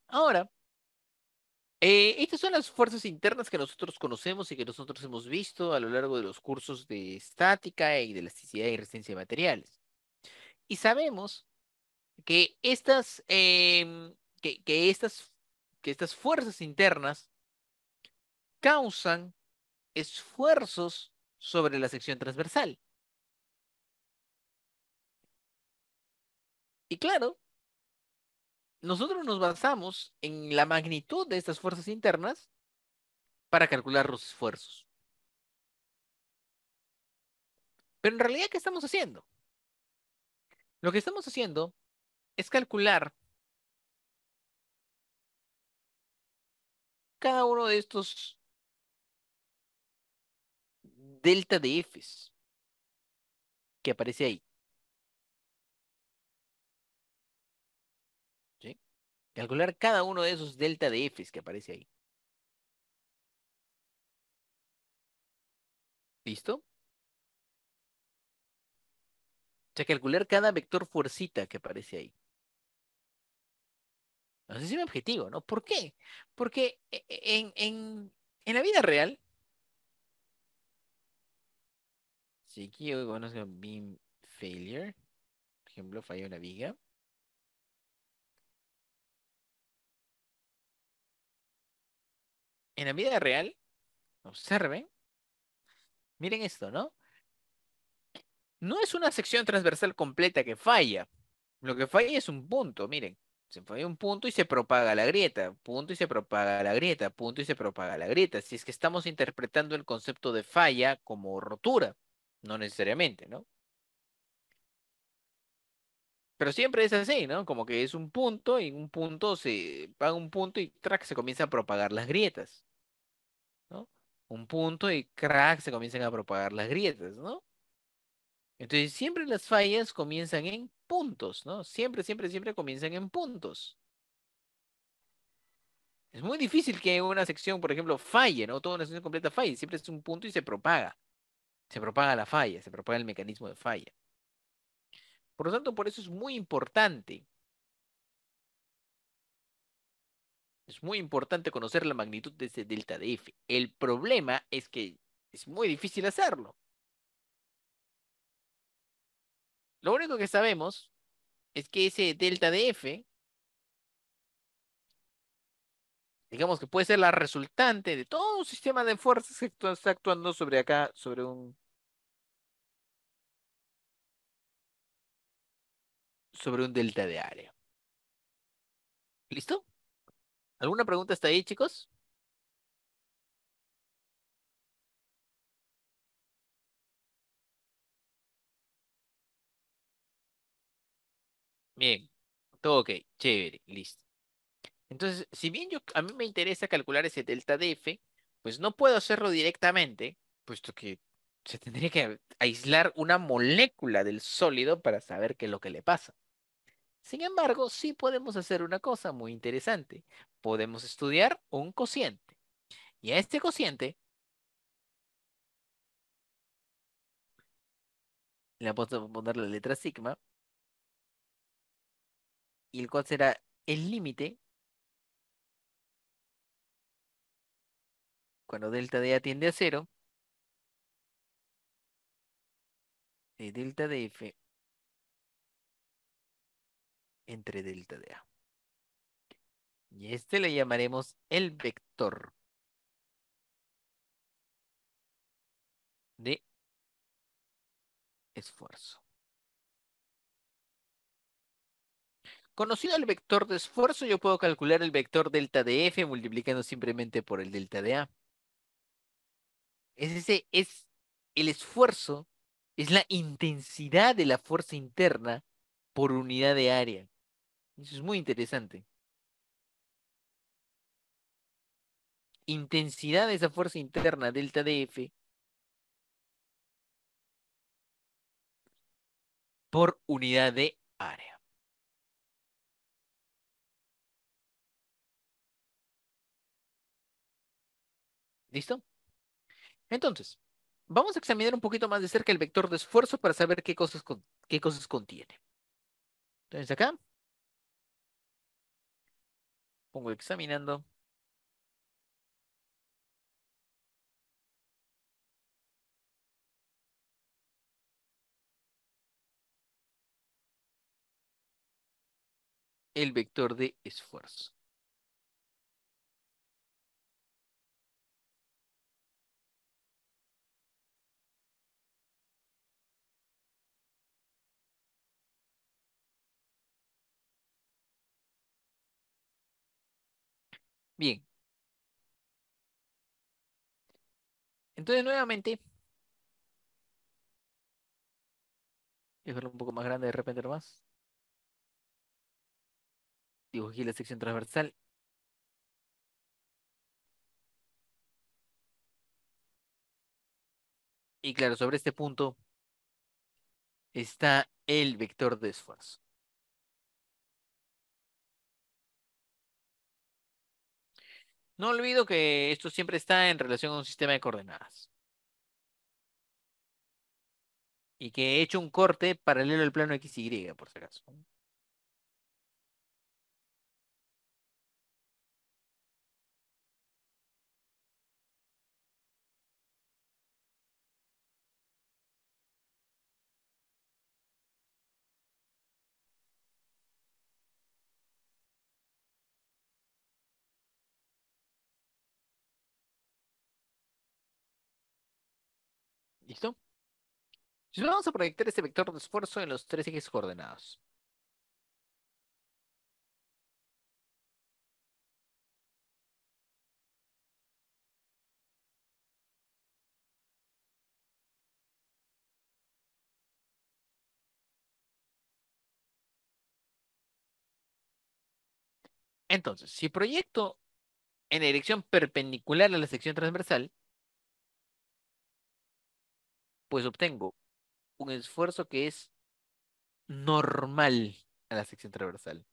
Ahora, estas son las fuerzas internas que nosotros conocemos y que nosotros hemos visto a lo largo de los cursos de estática y de elasticidad y resistencia de materiales. Y sabemos que que estas fuerzas internas causan esfuerzos sobre la sección transversal. Y claro, nosotros nos basamos en la magnitud de estas fuerzas internas para calcular los esfuerzos. Pero en realidad, ¿qué estamos haciendo? Lo que estamos haciendo es calcular cada uno de estos delta de Fs que aparece ahí, ¿sí? Calcular cada uno de esos delta de Fs que aparece ahí. ¿Listo? O sea, calcular cada vector fuercita que aparece ahí. No sé si es mi objetivo, ¿no? ¿Por qué? Porque en la vida real, si aquí yo conozco beam failure, por ejemplo, falla una viga. En la vida real, observen, miren esto, ¿no? No es una sección transversal completa que falla. Lo que falla es un punto, miren. Se falla un punto y se propaga la grieta, punto y se propaga la grieta, punto y se propaga la grieta. Si es que estamos interpretando el concepto de falla como rotura, no necesariamente, ¿no? Pero siempre es así, ¿no? Como que es un punto y un punto se va a un punto y crack se comienzan a propagar las grietas, ¿no? Un punto y crack se comienzan a propagar las grietas, ¿no? Entonces siempre las fallas comienzan en puntos, ¿no? Siempre, siempre, siempre comienzan en puntos. Es muy difícil que una sección, por ejemplo, falle, ¿no? Toda una sección completa falle. Siempre es un punto y se propaga. Se propaga la falla, se propaga el mecanismo de falla. Por lo tanto, por eso es muy importante conocer la magnitud de ese delta de F. El problema es que es muy difícil hacerlo. Lo único que sabemos es que ese delta de F, digamos que puede ser la resultante de todo un sistema de fuerzas que está actuando sobre acá, sobre un delta de área. ¿Listo? ¿Alguna pregunta hasta ahí, chicos? Bien, todo ok, chévere, listo. Entonces, si bien a mí me interesa calcular ese delta de F, pues no puedo hacerlo directamente, puesto que se tendría que aislar una molécula del sólido para saber qué es lo que le pasa. Sin embargo, sí podemos hacer una cosa muy interesante. Podemos estudiar un cociente. Y a este cociente le vamos a poner la letra sigma, y el cual será el límite cuando delta de A tiende a cero, de delta de F entre delta de A. Y este le llamaremos el vector de esfuerzo. Conocido el vector de esfuerzo, yo puedo calcular el vector delta de F multiplicando simplemente por el delta de A. Es el esfuerzo, es la intensidad de la fuerza interna por unidad de área. Eso es muy interesante. Intensidad de esa fuerza interna, delta de F, por unidad de área. ¿Listo? Entonces, vamos a examinar un poquito más de cerca el vector de esfuerzo para saber qué cosas contiene. Entonces acá pongo examinando el vector de esfuerzo. Bien, entonces nuevamente, dejarlo un poco más grande de repente nomás. Dibujo aquí la sección transversal. Y claro, sobre este punto está el vector de esfuerzo. No olvido que esto siempre está en relación a un sistema de coordenadas. Y que he hecho un corte paralelo al plano XY, por si acaso. ¿Listo? Entonces vamos a proyectar este vector de esfuerzo en los tres ejes coordenados. Entonces, si proyecto en la dirección perpendicular a la sección transversal, pues obtengo un esfuerzo que es normal a la sección transversal.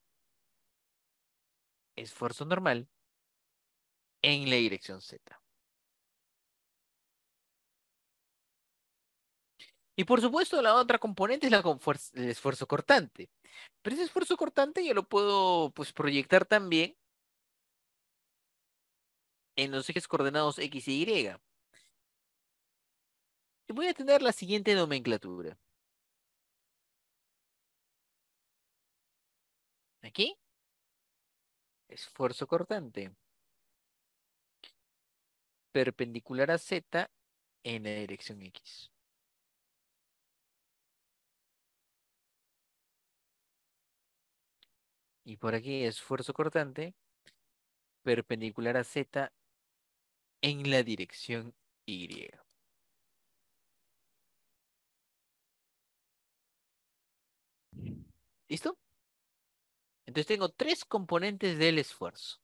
Esfuerzo normal en la dirección Z. Y por supuesto, la otra componente es el esfuerzo cortante. Pero ese esfuerzo cortante yo lo puedo pues, proyectar también en los ejes coordenados X y Y. Y voy a tener la siguiente nomenclatura. Aquí, esfuerzo cortante perpendicular a Z en la dirección X. Y por aquí, esfuerzo cortante perpendicular a Z en la dirección Y. ¿Listo? Entonces tengo tres componentes del esfuerzo.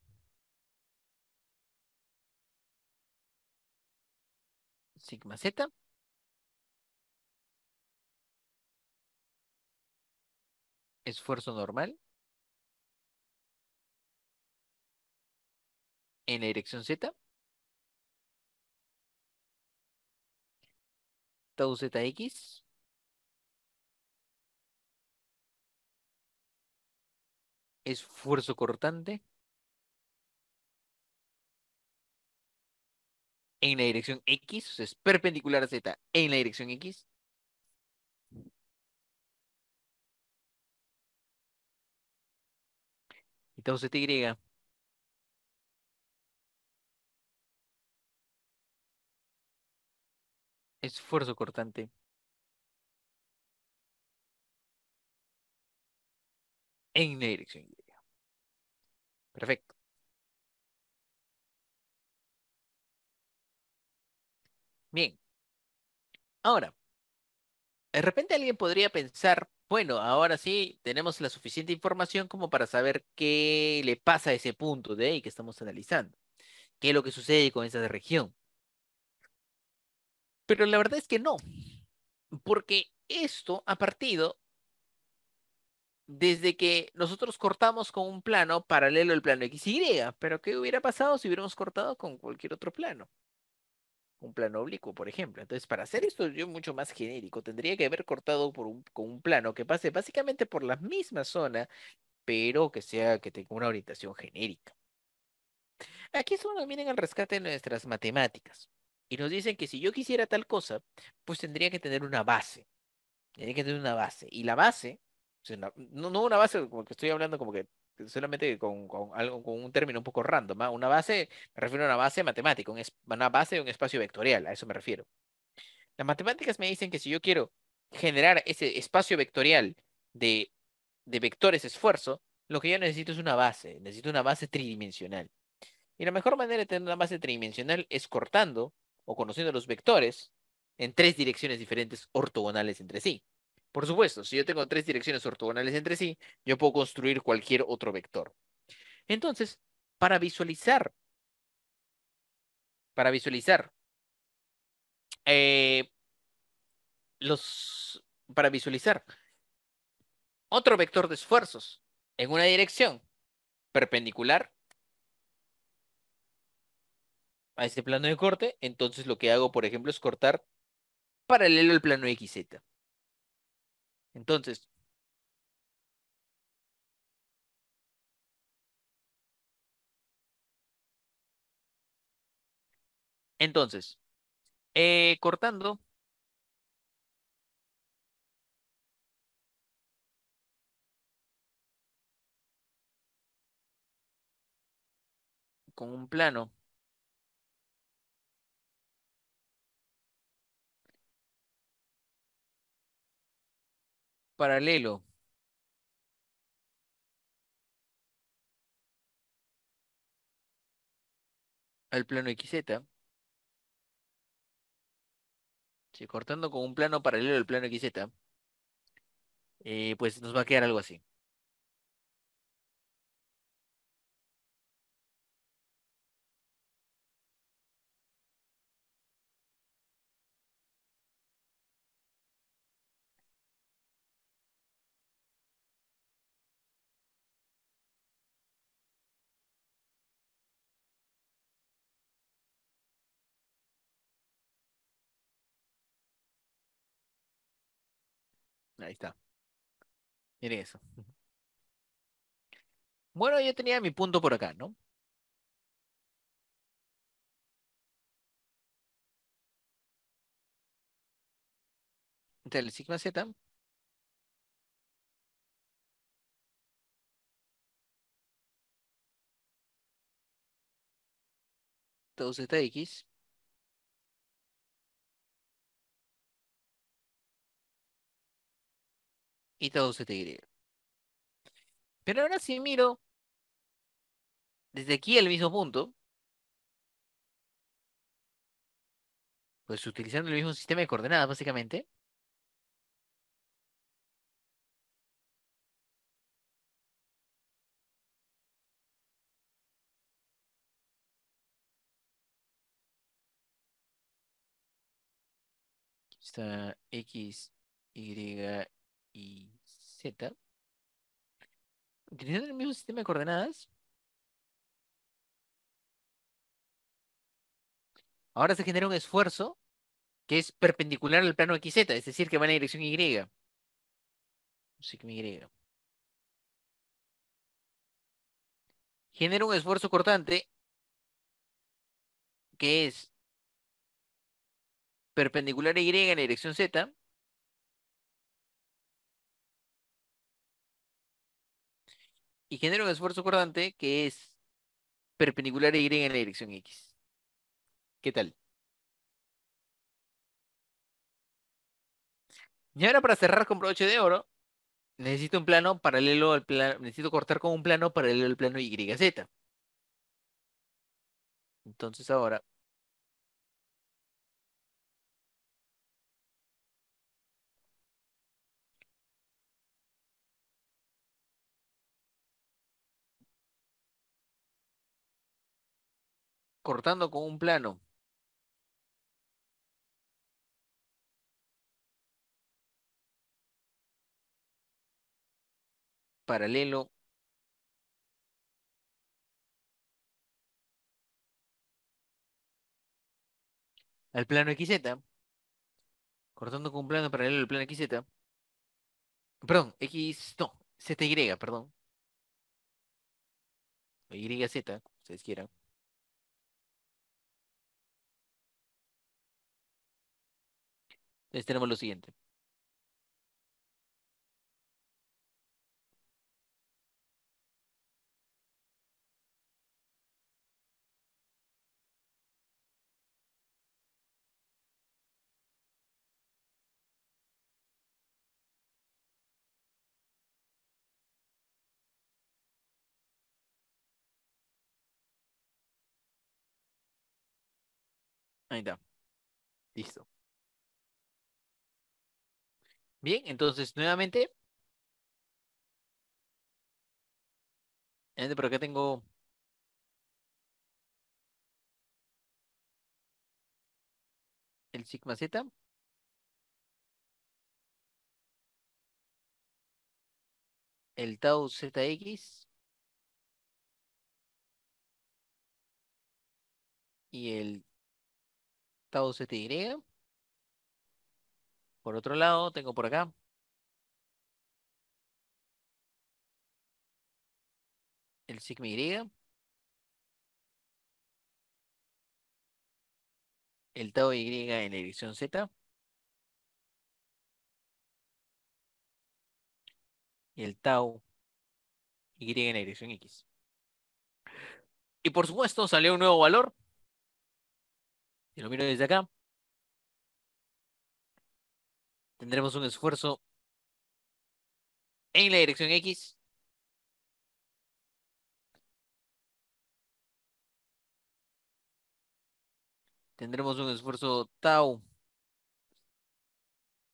Sigma Z, esfuerzo normal en la dirección Z, tau ZX, esfuerzo cortante en la dirección X, o sea, es perpendicular a Z en la dirección X, y tau ZY, esfuerzo cortante en la dirección Y. Perfecto. Bien. Ahora, de repente alguien podría pensar, bueno, ahora sí tenemos la suficiente información como para saber qué le pasa a ese punto de ahí que estamos analizando, qué es lo que sucede con esa región. Pero la verdad es que no, porque esto ha partido desde que nosotros cortamos con un plano paralelo al plano XY, pero ¿qué hubiera pasado si hubiéramos cortado con cualquier otro plano? Un plano oblicuo, por ejemplo. Entonces, para hacer esto yo mucho más genérico, tendría que haber cortado con un plano que pase básicamente por la misma zona, pero que tenga una orientación genérica. Aquí es donde vienen al rescate de nuestras matemáticas. Y nos dicen que si yo quisiera tal cosa, pues tendría que tener una base. Tendría que tener una base. Y la base, o sea, no una base como que estoy hablando como que solamente con algo, con un término un poco random, ¿ah? Una base, me refiero a una base matemática, una base de un espacio vectorial, a eso me refiero. Las matemáticas me dicen que si yo quiero generar ese espacio vectorial de, de vectores esfuerzo, lo que yo necesito es una base, necesito una base tridimensional. Y la mejor manera de tener una base tridimensional es cortando o conociendo los vectores en tres direcciones diferentes ortogonales entre sí. Por supuesto, si yo tengo tres direcciones ortogonales entre sí, yo puedo construir cualquier otro vector. Entonces, para visualizar, para visualizar eh, para visualizar otro vector de esfuerzos en una dirección perpendicular a este plano de corte, entonces lo que hago, por ejemplo, es cortar paralelo al plano XZ. Entonces, entonces, cortando con un plano paralelo al plano XZ, si cortando con un plano paralelo al plano XZ, pues nos va a quedar algo así. Ahí está. Miren eso. Bueno, yo tenía mi punto por acá, ¿no? Entre el sigma Z, tau ZX y tau ZY. Pero ahora si miro desde aquí al mismo punto, pues utilizando el mismo sistema de coordenadas, básicamente, está X, Y y Z, utilizando el mismo sistema de coordenadas, ahora se genera un esfuerzo que es perpendicular al plano XZ, es decir, que va en la dirección Y. Sigma Y. Genera un esfuerzo cortante que es perpendicular a Y en la dirección Z y genera un esfuerzo cortante que es perpendicular a Y en la dirección X. ¿Qué tal? Y ahora para cerrar con broche de oro, necesito un plano paralelo al plano, necesito cortar con un plano paralelo al plano YZ. Entonces ahora, cortando con un plano paralelo al plano XZ, cortando con un plano paralelo al plano XZ, perdón, no, ZY, perdón, o YZ, como ustedes quieran. Entonces tenemos lo siguiente. Ahí está, listo. Bien, entonces nuevamente, por acá tengo el sigma Z, el tau ZX y el tau ZY. Por otro lado, tengo por acá el sigma Y, el tau Y en la dirección Z y el tau Y en la dirección X. Y por supuesto, salió un nuevo valor. Si lo miro desde acá, tendremos un esfuerzo en la dirección X, tendremos un esfuerzo tau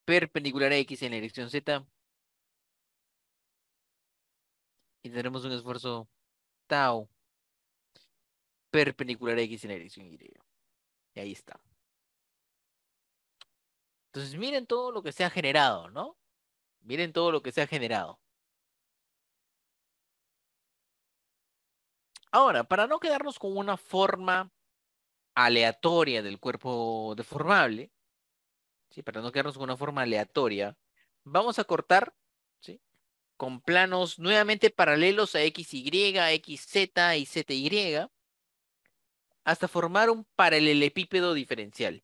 perpendicular a X en la dirección Z y tendremos un esfuerzo tau perpendicular a X en la dirección Y. Y ahí está. Entonces, miren todo lo que se ha generado, ¿no? Miren todo lo que se ha generado. Ahora, para no quedarnos con una forma aleatoria del cuerpo deformable, ¿sí? Para no quedarnos con una forma aleatoria, vamos a cortar, ¿sí? Con planos nuevamente paralelos a XY, XZ y ZY, hasta formar un paralelepípedo diferencial.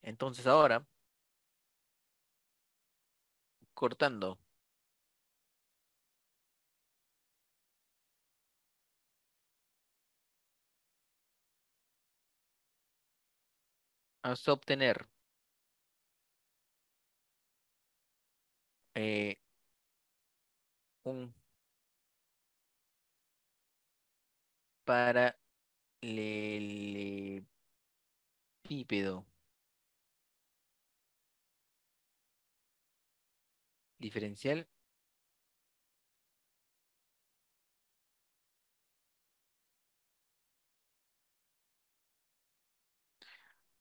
Entonces ahora, cortando hasta obtener eh, un paralelepípedo diferencial,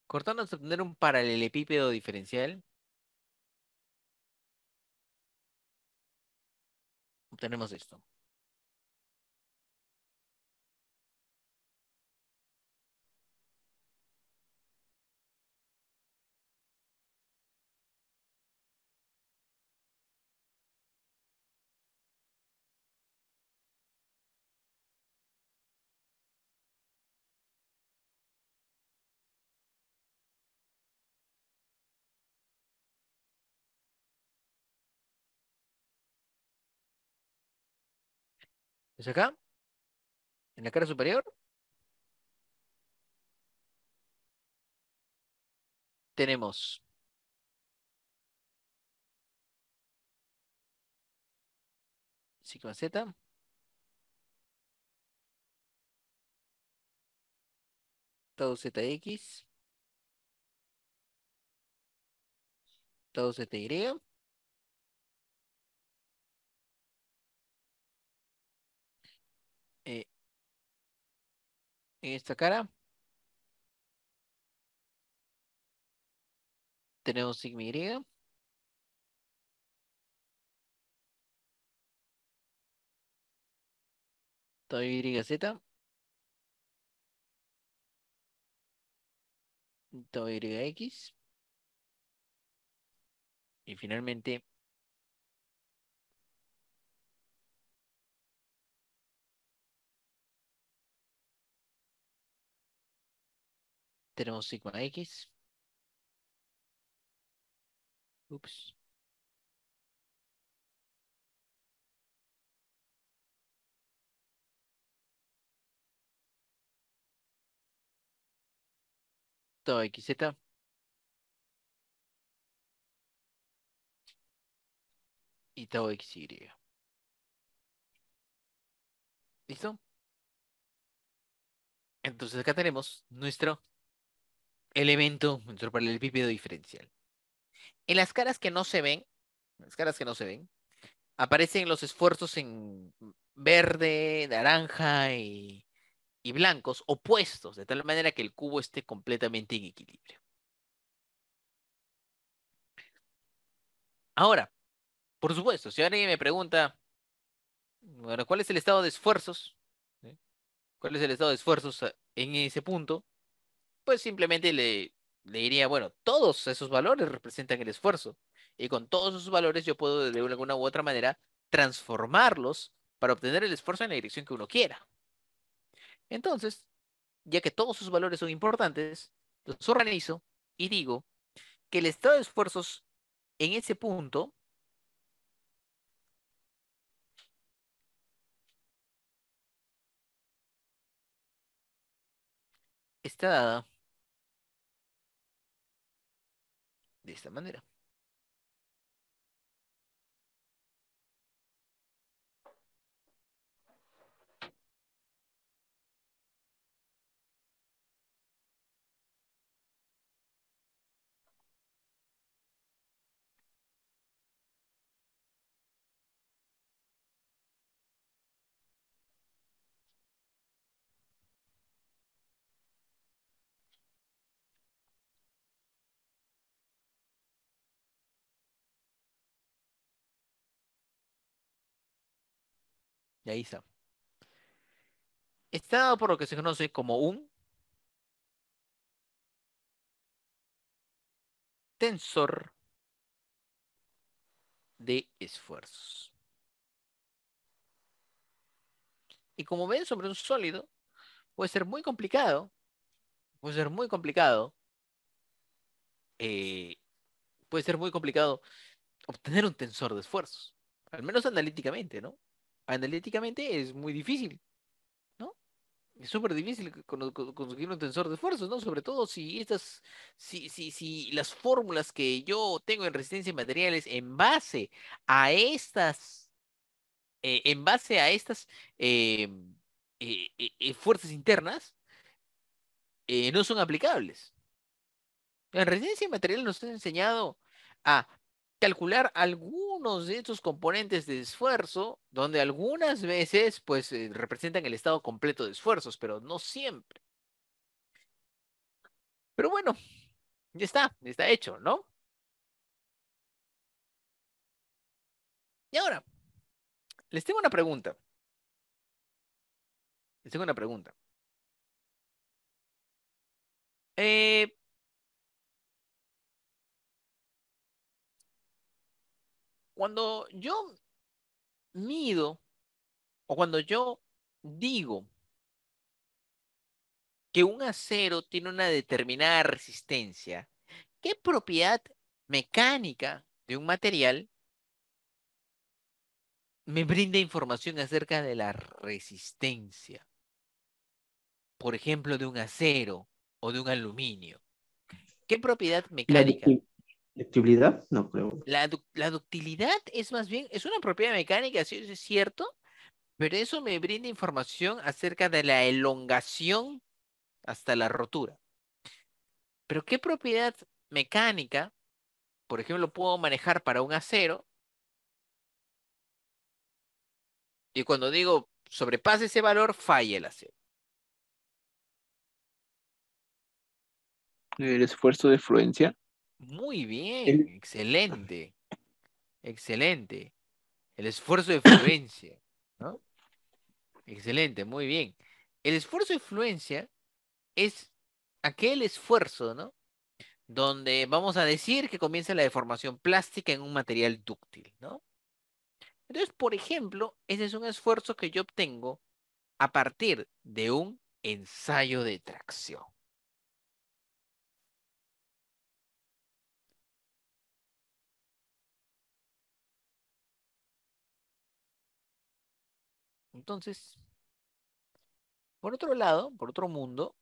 cortando hasta obtener un paralelepípedo diferencial, obtenemos esto. Entonces acá, en la cara superior, tenemos sigma z, tau zx, tau zy, eh, en esta cara tenemos sigma y, tau yz, tau yx, y finalmente tenemos sigma x, ups, tau xz y tau xy. ¿Listo? Entonces acá tenemos nuestro elemento, nuestro paralelepípedo diferencial. En las caras que no se ven, las caras que no se ven, aparecen los esfuerzos en verde, naranja y blancos opuestos, de tal manera que el cubo esté completamente en equilibrio. Ahora, por supuesto, si alguien me pregunta, bueno, ¿cuál es el estado de esfuerzos? ¿Sí? ¿Cuál es el estado de esfuerzos en ese punto? Pues simplemente le diría, bueno, todos esos valores representan el esfuerzo. Y con todos esos valores yo puedo de alguna u otra manera transformarlos para obtener el esfuerzo en la dirección que uno quiera. Entonces, ya que todos sus valores son importantes, los organizo y digo que el estado de esfuerzos en ese punto está dada de esta manera. Y ahí está. Está dado por lo que se conoce como un tensor de esfuerzos. Y como ven sobre un sólido, puede ser muy complicado, puede ser muy complicado, eh, puede ser muy complicado obtener un tensor de esfuerzos. Al menos analíticamente, ¿no? Analíticamente es muy difícil, ¿no? Es súper difícil conseguir un tensor de esfuerzos, ¿no? Sobre todo si si las fórmulas que yo tengo en resistencia y materiales en base a estas eh, fuerzas internas, no son aplicables. En resistencia y materiales nos han enseñado a calcular algunos de estos componentes de esfuerzo, donde algunas veces pues representan el estado completo de esfuerzos, pero no siempre. Pero bueno, ya está hecho, ¿no? Y ahora, les tengo una pregunta. Les tengo una pregunta. Eh, cuando yo mido o cuando yo digo que un acero tiene una determinada resistencia, ¿qué propiedad mecánica de un material me brinda información acerca de la resistencia, por ejemplo, de un acero o de un aluminio? ¿Qué propiedad La mecánica? ductibilidad, no creo. La ductilidad es más bien, es una propiedad mecánica, sí, eso es cierto, pero eso me brinda información acerca de la elongación hasta la rotura. Pero ¿qué propiedad mecánica, por ejemplo, puedo manejar para un acero? Y cuando digo sobrepase ese valor, falla el acero. El esfuerzo de fluencia. Muy bien, El, excelente, excelente. El esfuerzo de fluencia, ¿no? Excelente, muy bien. El esfuerzo de fluencia es aquel esfuerzo, ¿no? Donde vamos a decir que comienza la deformación plástica en un material dúctil, ¿no? Entonces, por ejemplo, ese es un esfuerzo que yo obtengo a partir de un ensayo de tracción. Entonces, por otro lado, por otro mundo,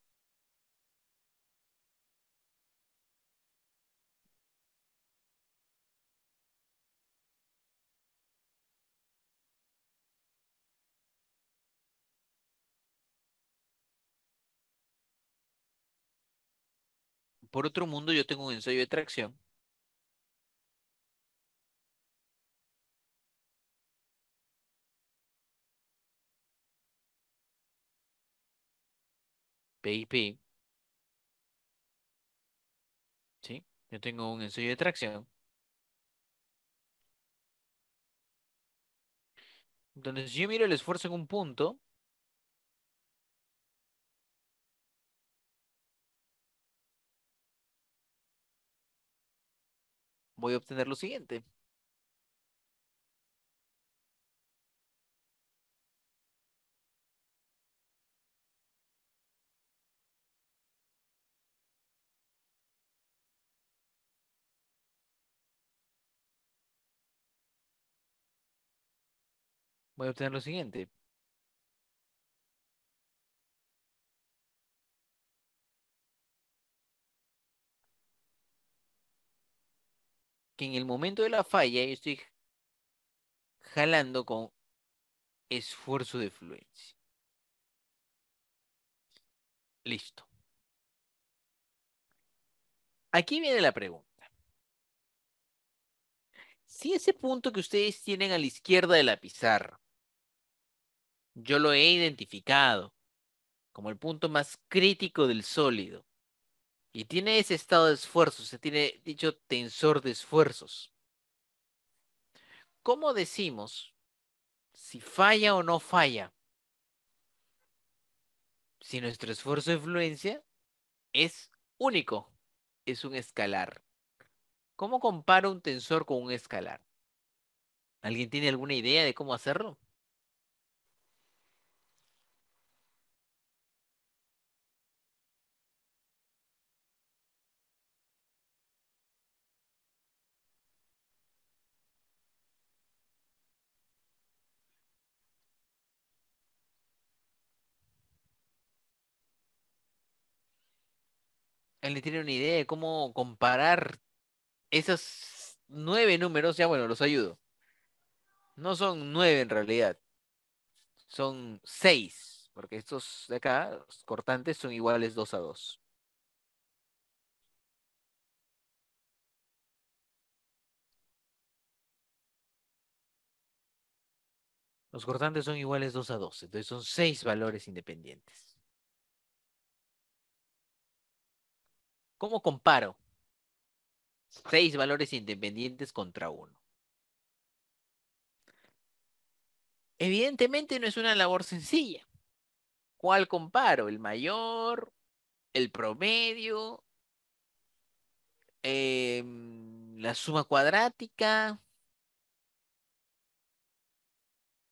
yo tengo un ensayo de tracción, PIP, ¿sí? Yo tengo un ensayo de tracción. Entonces, si yo miro el esfuerzo en un punto, voy a obtener lo siguiente. Voy a obtener lo siguiente. Que en el momento de la falla yo estoy jalando con esfuerzo de fluencia. Listo. Aquí viene la pregunta. Si ese punto que ustedes tienen a la izquierda de la pizarra, yo lo he identificado como el punto más crítico del sólido, y tiene ese estado de esfuerzo, se tiene dicho tensor de esfuerzos, ¿cómo decimos si falla o no falla? Si nuestro esfuerzo de fluencia es único, es un escalar. ¿Cómo comparo un tensor con un escalar? ¿Alguien tiene alguna idea de cómo hacerlo? ¿Alguien tiene una idea de cómo comparar esos 9 números? Ya bueno, los ayudo. No son 9 en realidad, son 6, porque estos de acá, los cortantes, son iguales 2 a 2. Los cortantes son iguales 2 a 2, entonces son 6 valores independientes. ¿Cómo comparo 6 valores independientes contra uno? Evidentemente no es una labor sencilla. ¿Cuál comparo? ¿El mayor? ¿El promedio? ¿La suma cuadrática?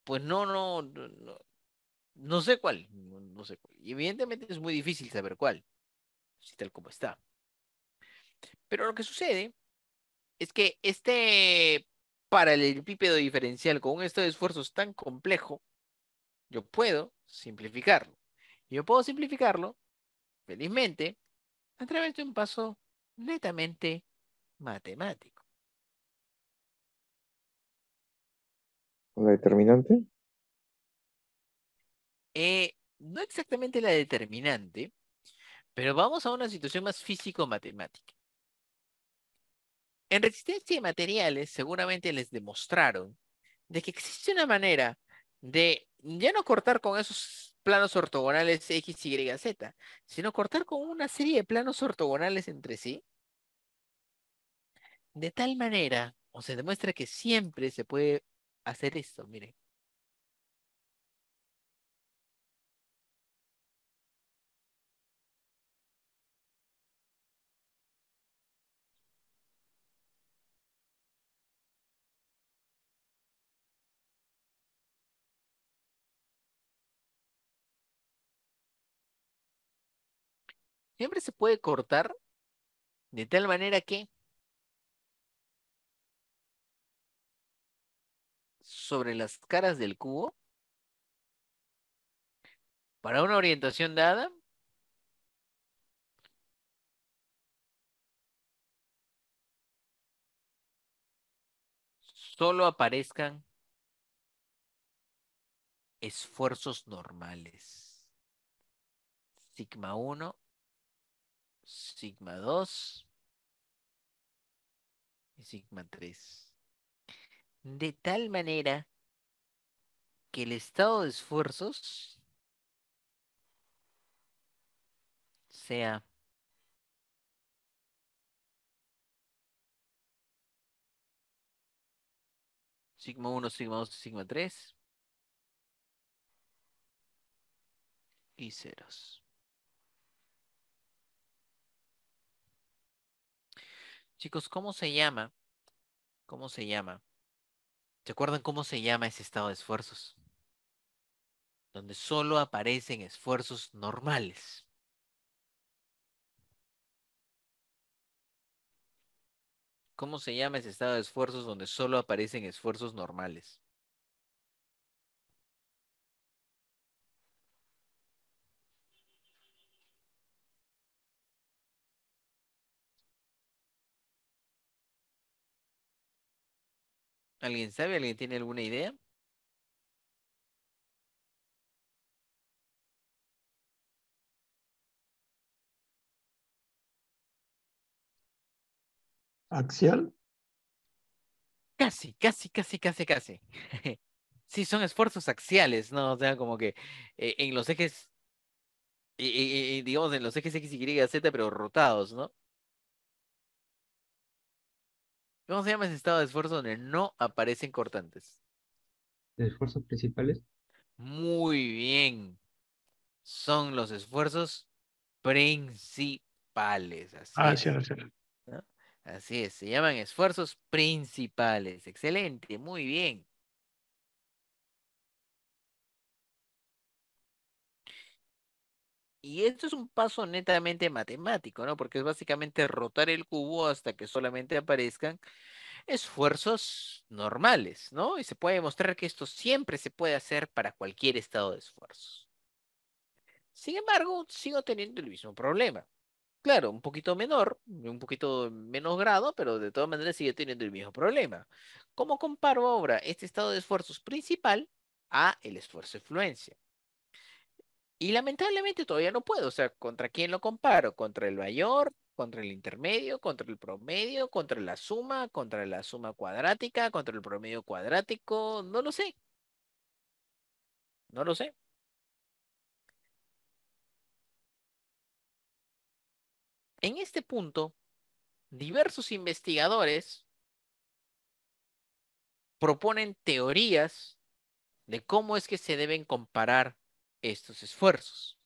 Pues no sé cuál. No sé cuál. Y evidentemente es muy difícil saber cuál, si tal como está. Pero lo que sucede es que este paralelepípedo diferencial con un estado de esfuerzos tan complejo, yo puedo simplificarlo. Yo puedo simplificarlo, felizmente, a través de un paso netamente matemático. ¿La determinante? No exactamente la determinante, pero vamos a una situación más físico-matemática. En resistencia de materiales seguramente les demostraron de que existe una manera de ya no cortar con esos planos ortogonales X, Y, Z, sino cortar con una serie de planos ortogonales entre sí, de tal manera, o se demuestra que siempre se puede hacer esto, miren. Siempre se puede cortar de tal manera que sobre las caras del cubo, para una orientación dada, solo aparezcan esfuerzos normales. Sigma 1, sigma 2 y sigma 3. De tal manera que el estado de esfuerzos sea sigma 1, sigma 2, sigma 3 y ceros. Chicos, ¿cómo se llama? ¿Cómo se llama? ¿Se acuerdan cómo se llama ese estado de esfuerzos? Donde solo aparecen esfuerzos normales. ¿Cómo se llama ese estado de esfuerzos donde solo aparecen esfuerzos normales? ¿Alguien sabe? ¿Alguien tiene alguna idea? Axial. Casi, casi, casi, casi, casi. Sí, son esfuerzos axiales, ¿no? O sea, como que en los ejes, digamos, en los ejes X, Y, Z, pero rotados, ¿no? ¿Cómo se llama ese estado de esfuerzo donde no aparecen cortantes? ¿De esfuerzos principales? Muy bien. Son los esfuerzos principales, así Ah, es, cierto, cierto. ¿no? Así es, se llaman esfuerzos principales. Excelente, muy bien. Y esto es un paso netamente matemático, ¿no? Porque es básicamente rotar el cubo hasta que solamente aparezcan esfuerzos normales, ¿no? Y se puede demostrar que esto siempre se puede hacer para cualquier estado de esfuerzos. Sin embargo, sigo teniendo el mismo problema. Claro, un poquito menor, un poquito menos grado, pero de todas maneras sigue teniendo el mismo problema. ¿Cómo comparo ahora este estado de esfuerzos principal a el esfuerzo de fluencia? Y lamentablemente todavía no puedo. O sea, ¿contra quién lo comparo? ¿Contra el mayor? ¿Contra el intermedio? ¿Contra el promedio? ¿Contra la suma? ¿Contra la suma cuadrática? ¿Contra el promedio cuadrático? No lo sé. No lo sé. En este punto, diversos investigadores proponen teorías de cómo es que se deben comparar estos esfuerzos.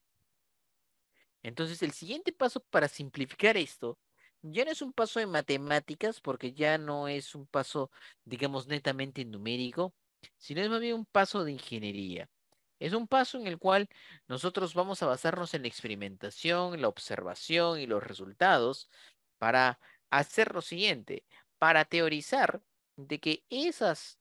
Entonces, el siguiente paso para simplificar esto ya no es un paso de matemáticas, porque ya no es un paso, digamos, netamente numérico, sino es más bien un paso de ingeniería. Es un paso en el cual nosotros vamos a basarnos en la experimentación, la observación y los resultados para hacer lo siguiente, para teorizar de que esas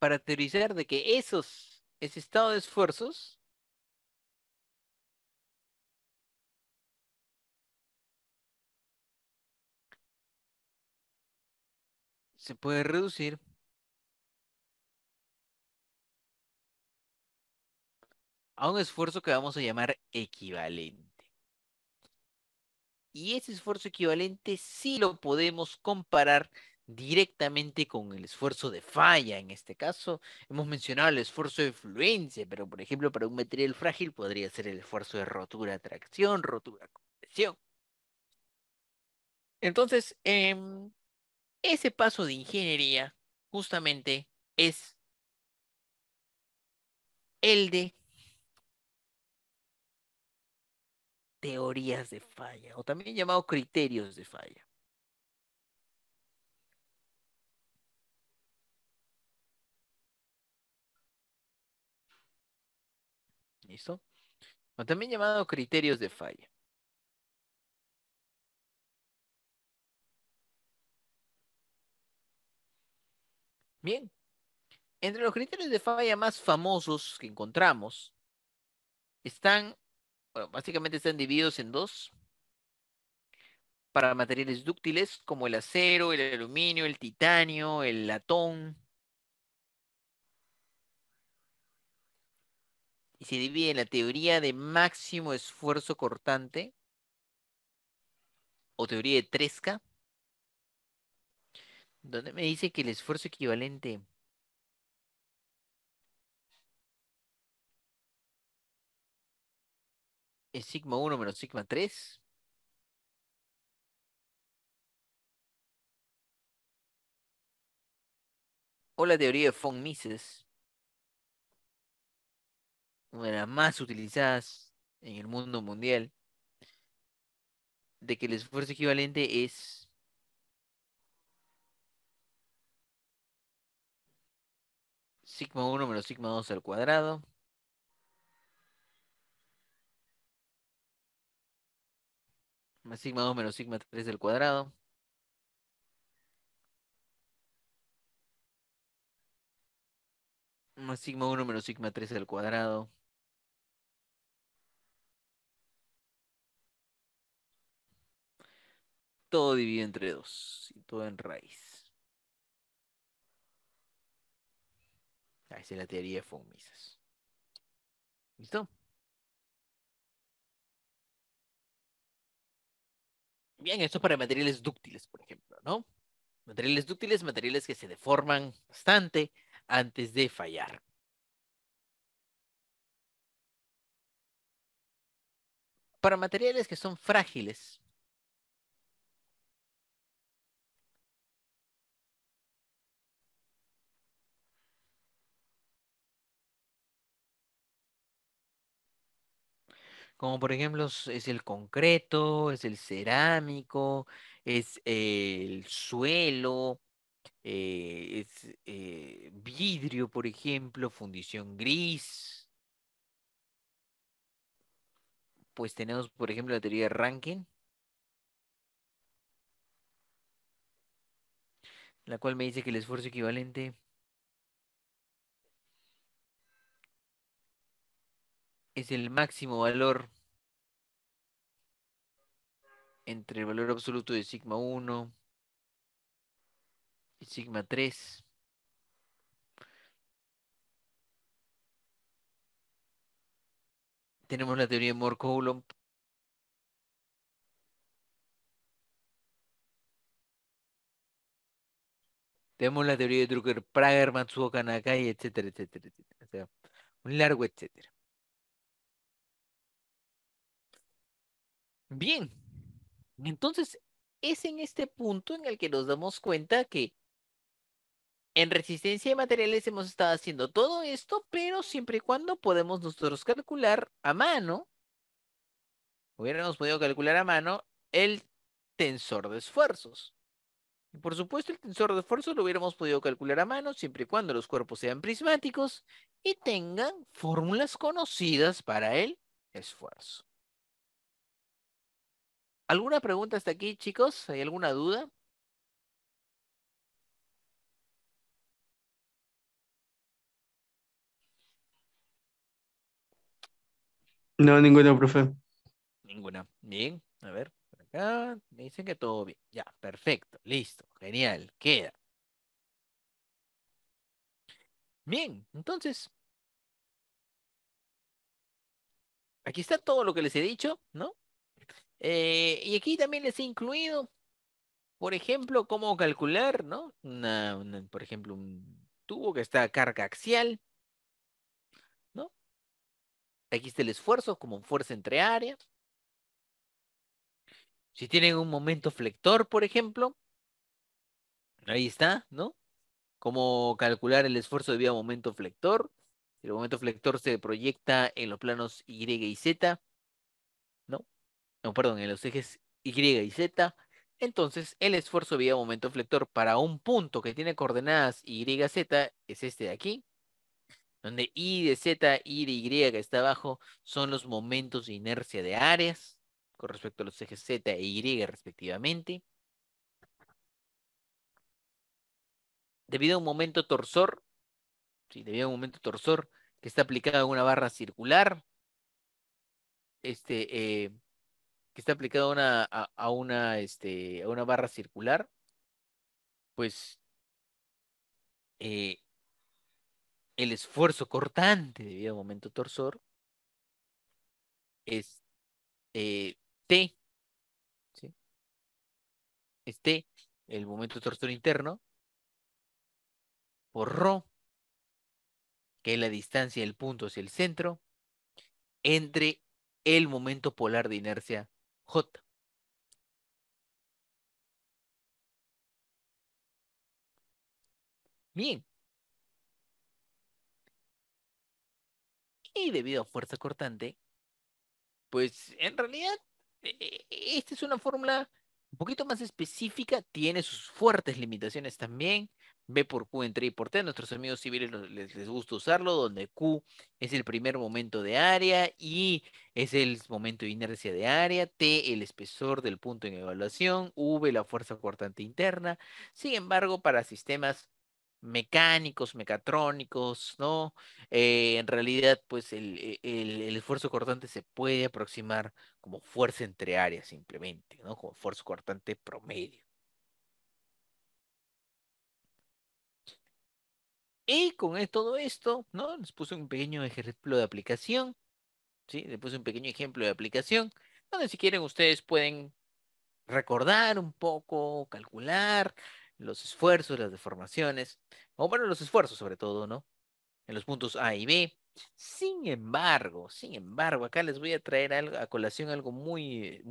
para teorizar de que ese estado de esfuerzos se puede reducir a un esfuerzo que vamos a llamar equivalente. Y ese esfuerzo equivalente sí lo podemos comparar directamente con el esfuerzo de falla. En este caso, hemos mencionado el esfuerzo de fluencia, pero por ejemplo, para un material frágil podría ser el esfuerzo de rotura, tracción, rotura, compresión. Entonces, ese paso de ingeniería justamente es el de teorías de falla, o también llamado criterios de falla. ¿Listo? O también llamado criterios de falla. Bien, entre los criterios de falla más famosos que encontramos están, bueno, básicamente están divididos en dos, para materiales dúctiles como el acero, el aluminio, el titanio, el latón, y se divide en la teoría de máximo esfuerzo cortante o teoría de Tresca, donde me dice que el esfuerzo equivalente es sigma 1 menos sigma 3, o la teoría de von Mises, una de las más utilizadas en el mundo mundial, de que el esfuerzo equivalente es sigma 1 menos sigma 2 al cuadrado, más sigma 2 menos sigma 3 al cuadrado, más sigma 1 menos sigma 3 al cuadrado, todo dividido entre 2 y todo en raíz. Esa es la teoría de von Mises. ¿Listo? Bien, esto es para materiales dúctiles, por ejemplo, ¿no? Materiales dúctiles, materiales que se deforman bastante antes de fallar. Para materiales que son frágiles, como por ejemplo es el concreto, es el cerámico, es el suelo, es vidrio, por ejemplo, fundición gris, pues tenemos, por ejemplo, la teoría de Rankine, la cual me dice que el esfuerzo equivalente es el máximo valor entre el valor absoluto de sigma 1 y sigma 3. Tenemos la teoría de Moore-Coulomb, tenemos la teoría de Drucker-Prager, Matsuoka Nakai, etcétera, etcétera, etcétera. O sea, un largo etcétera. Bien, entonces es en este punto en el que nos damos cuenta que en resistencia de materiales hemos estado haciendo todo esto, pero siempre y cuando podemos nosotros calcular a mano, hubiéramos podido calcular a mano el tensor de esfuerzos. Y por supuesto, el tensor de esfuerzos lo hubiéramos podido calcular a mano siempre y cuando los cuerpos sean prismáticos y tengan fórmulas conocidas para el esfuerzo. ¿Alguna pregunta hasta aquí, chicos? ¿Hay alguna duda? No, ninguno, profe. Ninguna. Bien, a ver, por acá. Me dicen que todo bien. Ya, perfecto, listo, genial, queda. Bien, entonces, aquí está todo lo que les he dicho, ¿no? Y aquí también les he incluido, por ejemplo, cómo calcular, ¿no? Por ejemplo, un tubo que está a carga axial, ¿no? Aquí está el esfuerzo como fuerza entre áreas. Si tienen un momento flector, por ejemplo, ahí está, ¿no? Cómo calcular el esfuerzo debido a momento flector. El momento flector se proyecta en los planos Y y Z, ¿no? No, perdón, en los ejes Y y Z. Entonces, el esfuerzo vía momento flector para un punto que tiene coordenadas Y, Z es este de aquí, donde Y de Z, Y de Y que está abajo son los momentos de inercia de áreas con respecto a los ejes Z e Y respectivamente. Debido a un momento torsor, sí, debido a un momento torsor que está aplicado en una barra circular, este, que está aplicado a una barra circular, pues eh, el esfuerzo cortante debido a un momento torsor es eh, T, ¿sí? Es T, el momento torsor interno, por ρ, que es la distancia del punto hacia el centro, entre el momento polar de inercia J. Bien, y debido a fuerza cortante, pues en realidad esta es una fórmula un poquito más específica, tiene sus fuertes limitaciones también. B por Q entre I por T, a nuestros amigos civiles les gusta usarlo, donde Q es el primer momento de área, I es el momento de inercia de área, T el espesor del punto en evaluación, V la fuerza cortante interna. Sin embargo, para sistemas mecánicos, mecatrónicos, ¿no? En realidad, pues el esfuerzo cortante se puede aproximar como fuerza entre áreas simplemente, ¿no? Como esfuerzo cortante promedio. Y con todo esto, ¿no? Les puse un pequeño ejemplo de aplicación, ¿sí? Les puse un pequeño ejemplo de aplicación, donde si quieren ustedes pueden recordar un poco, calcular los esfuerzos, las deformaciones, o bueno, los esfuerzos sobre todo, ¿no? En los puntos A y B. Sin embargo, acá les voy a traer algo, a colación algo muy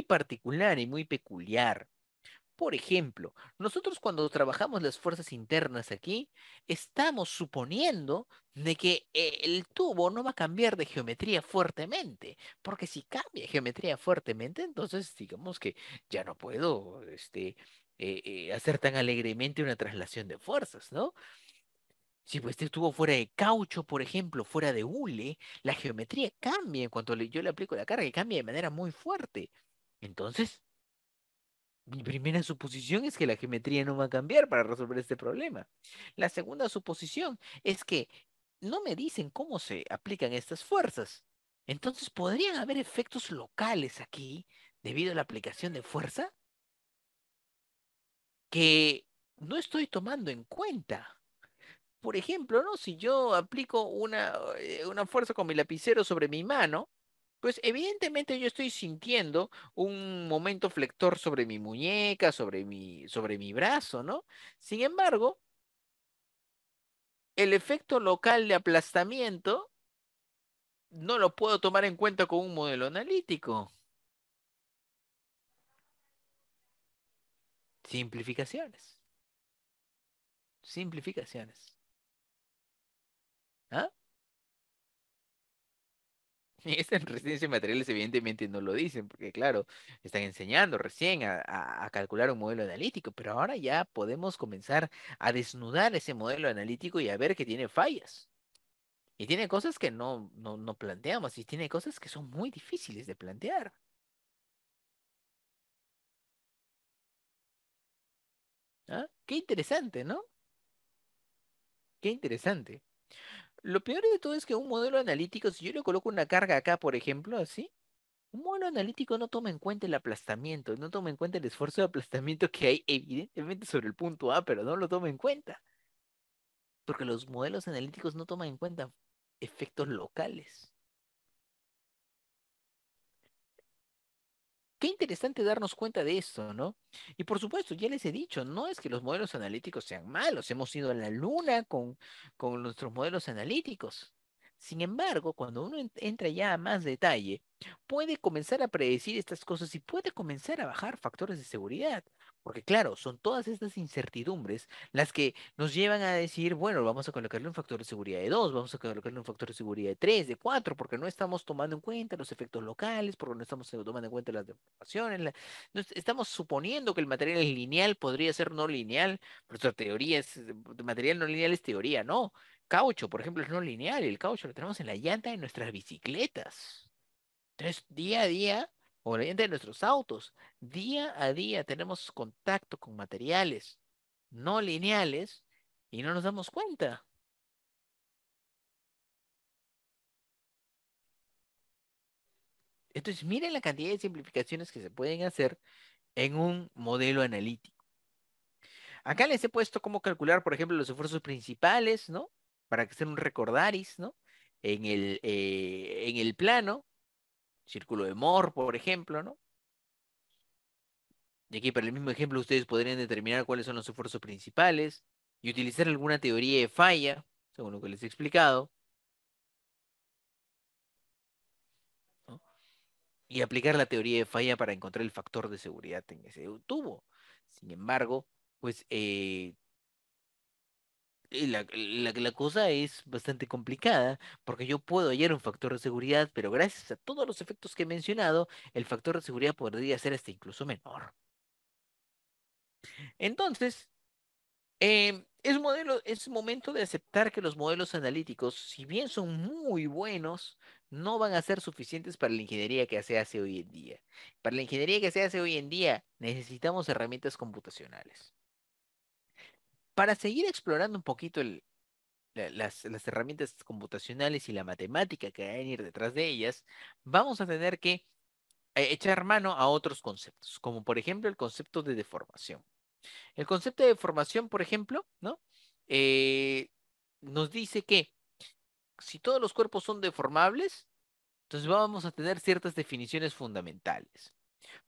particular y muy peculiar. Por ejemplo, nosotros cuando trabajamos las fuerzas internas aquí, estamos suponiendo de que el tubo no va a cambiar de geometría fuertemente, porque si cambia geometría fuertemente, entonces digamos que ya no puedo hacer tan alegremente una traslación de fuerzas, ¿no? Si pues este tubo fuera de caucho, por ejemplo, fuera de hule, la geometría cambia en cuanto yo le aplico la carga y cambia de manera muy fuerte. Entonces, mi primera suposición es que la geometría no va a cambiar para resolver este problema. La segunda suposición es que no me dicen cómo se aplican estas fuerzas. Entonces, ¿podrían haber efectos locales aquí debido a la aplicación de fuerza que no estoy tomando en cuenta? Por ejemplo, ¿no? Si yo aplico una fuerza con mi lapicero sobre mi mano, pues evidentemente yo estoy sintiendo un momento flector sobre mi muñeca, sobre mi brazo, ¿no? Sin embargo, el efecto local de aplastamiento no lo puedo tomar en cuenta con un modelo analítico. Simplificaciones. Simplificaciones. ¿Ah? Y esta en resistencia de materiales evidentemente no lo dicen, porque claro, están enseñando recién a calcular un modelo analítico, pero ahora ya podemos comenzar a desnudar ese modelo analítico y a ver que tiene fallas. Y tiene cosas que no planteamos, y tiene cosas que son muy difíciles de plantear. ¿Ah? Qué interesante, ¿no? Qué interesante. lo peor de todo es que un modelo analítico, si yo le coloco una carga acá, por ejemplo, así, un modelo analítico no toma en cuenta el aplastamiento, no toma en cuenta el esfuerzo de aplastamiento que hay evidentemente sobre el punto A, pero no lo toma en cuenta, porque los modelos analíticos no toman en cuenta efectos locales. Qué interesante darnos cuenta de esto, ¿no? Y por supuesto, ya les he dicho, no es que los modelos analíticos sean malos, hemos ido a la luna con nuestros modelos analíticos. Sin embargo, cuando uno entra ya a más detalle, puede comenzar a predecir estas cosas y puede comenzar a bajar factores de seguridad. Porque claro, son todas estas incertidumbres las que nos llevan a decir, bueno, vamos a colocarle un factor de seguridad de 2, vamos a colocarle un factor de seguridad de 3, de 4, porque no estamos tomando en cuenta los efectos locales, porque no estamos tomando en cuenta las deformaciones, no estamos suponiendo que el material es lineal, podría ser no lineal, pero nuestra teoría es, material no lineal es teoría, no. Caucho, por ejemplo, es no lineal, y el caucho lo tenemos en la llanta de nuestras bicicletas. Entonces, día a día, o la llanta de nuestros autos, día a día tenemos contacto con materiales no lineales y no nos damos cuenta. Entonces, miren la cantidad de simplificaciones que se pueden hacer en un modelo analítico. Acá les he puesto cómo calcular, por ejemplo, los esfuerzos principales, ¿no? Para que sea un recordaris, ¿no? En el plano, círculo de Moore, por ejemplo, ¿no? Y aquí, para el mismo ejemplo, ustedes podrían determinar cuáles son los esfuerzos principales y utilizar alguna teoría de falla, según lo que les he explicado, ¿no? Y aplicar la teoría de falla para encontrar el factor de seguridad en ese tubo. Sin embargo, pues la cosa es bastante complicada porque yo puedo hallar un factor de seguridad, pero gracias a todos los efectos que he mencionado, el factor de seguridad podría ser hasta incluso menor. Entonces, es momento de aceptar que los modelos analíticos, si bien son muy buenos, no van a ser suficientes para la ingeniería que se hace hoy en día. Para la ingeniería que se hace hoy en día, necesitamos herramientas computacionales. Para seguir explorando un poquito las herramientas computacionales y la matemática que va a venir detrás de ellas, vamos a tener que echar mano a otros conceptos, como por ejemplo el concepto de deformación. El concepto de deformación, por ejemplo, ¿no? Eh, nos dice que si todos los cuerpos son deformables, entonces vamos a tener ciertas definiciones fundamentales.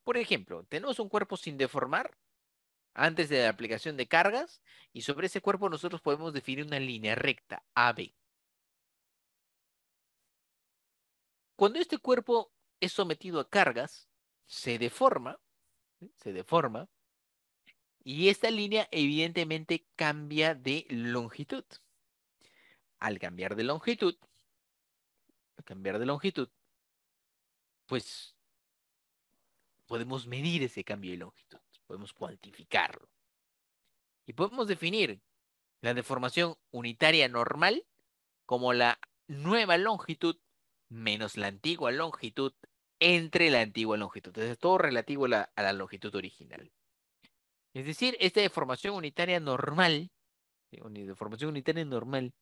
Por ejemplo, tenemos un cuerpo sin deformar antes de la aplicación de cargas y sobre ese cuerpo nosotros podemos definir una línea recta, AB. Cuando este cuerpo es sometido a cargas, se deforma, ¿sí? Se deforma, y esta línea evidentemente cambia de longitud. Al cambiar de longitud, pues podemos medir ese cambio de longitud, podemos cuantificarlo. Y podemos definir la deformación unitaria normal como la nueva longitud menos la antigua longitud entre la antigua longitud. Entonces, todo relativo a la longitud original. Es decir, esta deformación unitaria normal, ¿sí? Deformación unitaria normal,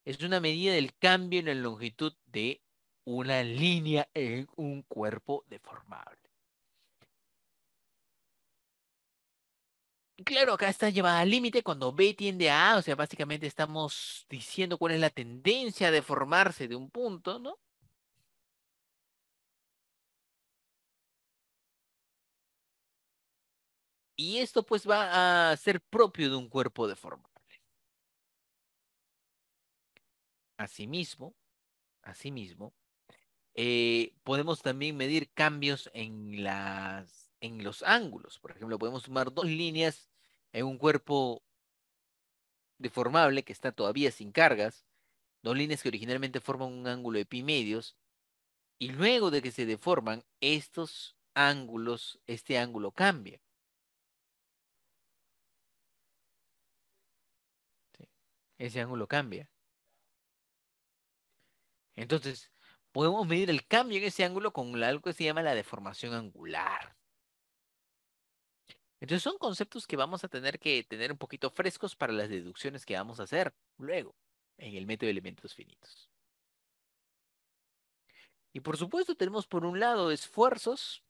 es una medida del cambio en la longitud de una línea en un cuerpo deformable. Claro, acá está llevada al límite cuando B tiende a A, o sea, básicamente estamos diciendo cuál es la tendencia a deformarse de un punto, ¿no? Y esto pues va a ser propio de un cuerpo deformable. Asimismo, asimismo, podemos también medir cambios en los ángulos. Por ejemplo, podemos tomar dos líneas en un cuerpo deformable que está todavía sin cargas, dos líneas que originalmente forman un ángulo de pi medios, y luego de que se deforman estos ángulos, este ángulo cambia. ¿Sí? Ese ángulo cambia. Entonces, podemos medir el cambio en ese ángulo con algo que se llama la deformación angular. Entonces, son conceptos que vamos a tener que tener un poquito frescos para las deducciones que vamos a hacer luego. en el método de elementos finitos. Y por supuesto tenemos por un lado esfuerzos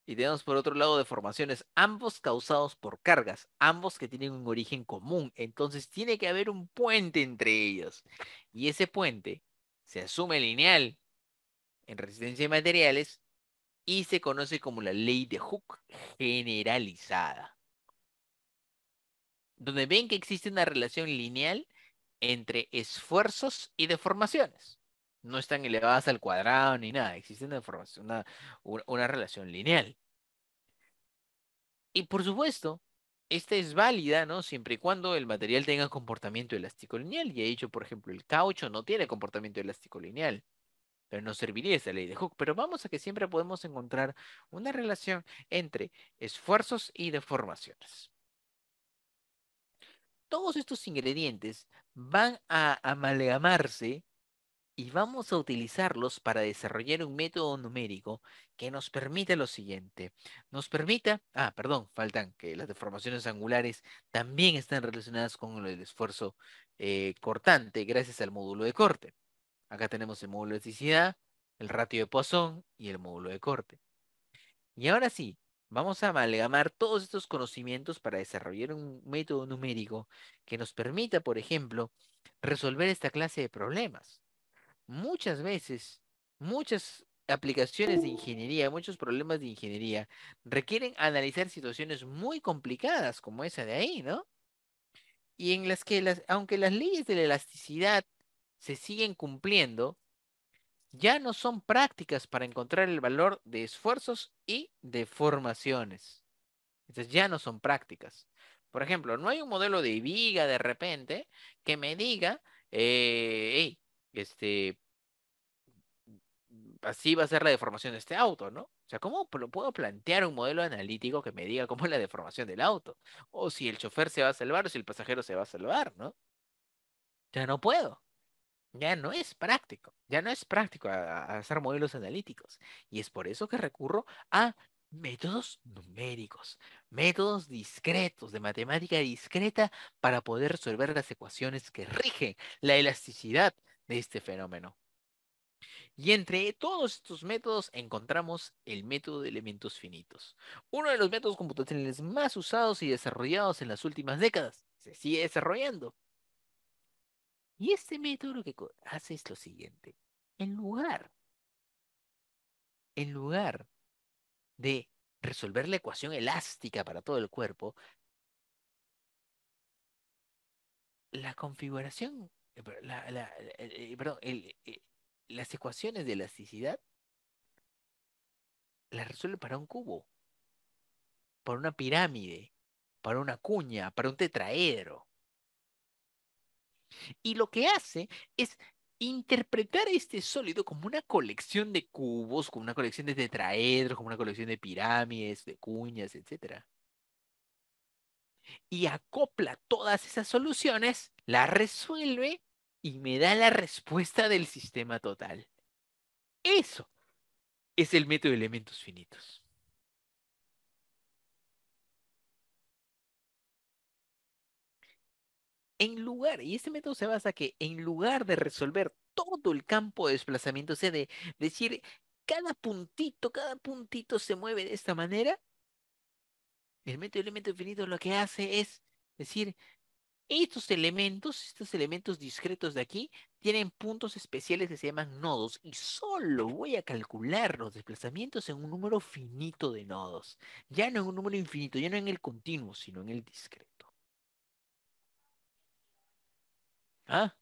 y tenemos por otro lado deformaciones, ambos causados por cargas, ambos que tienen un origen común. Entonces tiene que haber un puente entre ellos. Y ese puente se asume lineal en resistencia de materiales y se conoce como la ley de Hooke generalizada, donde ven que existe una relación lineal entre esfuerzos y deformaciones. No están elevadas al cuadrado ni nada, existe una deformación, una relación lineal. Y por supuesto, esta es válida, ¿no? Siempre y cuando el material tenga comportamiento elástico lineal. Y he dicho, por ejemplo, el caucho no tiene comportamiento elástico lineal, pero no serviría esa ley de Hooke. Pero vamos a que siempre podemos encontrar una relación entre esfuerzos y deformaciones. Todos estos ingredientes van a amalgamarse y vamos a utilizarlos para desarrollar un método numérico que nos permita lo siguiente. Nos permita, perdón, faltan que las deformaciones angulares también están relacionadas con el esfuerzo cortante gracias al módulo de corte. Acá tenemos el módulo de elasticidad, el ratio de Poisson y el módulo de corte. Y ahora sí, vamos a amalgamar todos estos conocimientos para desarrollar un método numérico que nos permita, por ejemplo, resolver esta clase de problemas. Muchas veces, muchas aplicaciones de ingeniería, muchos problemas de ingeniería requieren analizar situaciones muy complicadas como esa de ahí, ¿no? Y en las que aunque las leyes de la elasticidad se siguen cumpliendo, ya no son prácticas para encontrar el valor de esfuerzos y deformaciones. Entonces ya no son prácticas. Por ejemplo, no hay un modelo de viga de repente que me diga, hey, este, así va a ser la deformación de este auto, ¿no? O sea, ¿cómo puedo plantear un modelo analítico que me diga cómo es la deformación del auto? O si el chofer se va a salvar o si el pasajero se va a salvar, ¿no? Ya no puedo. Ya no es práctico. Ya no es práctico a hacer modelos analíticos. Y es por eso que recurro a métodos numéricos, métodos discretos, de matemática discreta, para poder resolver las ecuaciones que rigen la elasticidad de este fenómeno. Y entre todos estos métodos encontramos el método de elementos finitos, uno de los métodos computacionales más usados y desarrollados en las últimas décadas. Se sigue desarrollando. Y este método lo que hace es lo siguiente. En lugar, en lugar de resolver la ecuación elástica para todo el cuerpo, la configuración, perdón, las ecuaciones de elasticidad las resuelve para un cubo, para una pirámide, para una cuña, para un tetraedro. Y lo que hace es interpretar este sólido como una colección de cubos, como una colección de tetraedros, como una colección de pirámides, de cuñas, etcétera. Y acopla todas esas soluciones, las resuelve y me da la respuesta del sistema total. Eso es el método de elementos finitos. Y este método se basa que en lugar de resolver todo el campo de desplazamiento, o sea, de decir cada puntito se mueve de esta manera, el método de elementos finitos lo que hace es decir, estos elementos discretos de aquí, tienen puntos especiales que se llaman nodos y solo voy a calcular los desplazamientos en un número finito de nodos, ya no en un número infinito, ya no en el continuo, sino en el discreto. ¿Ah?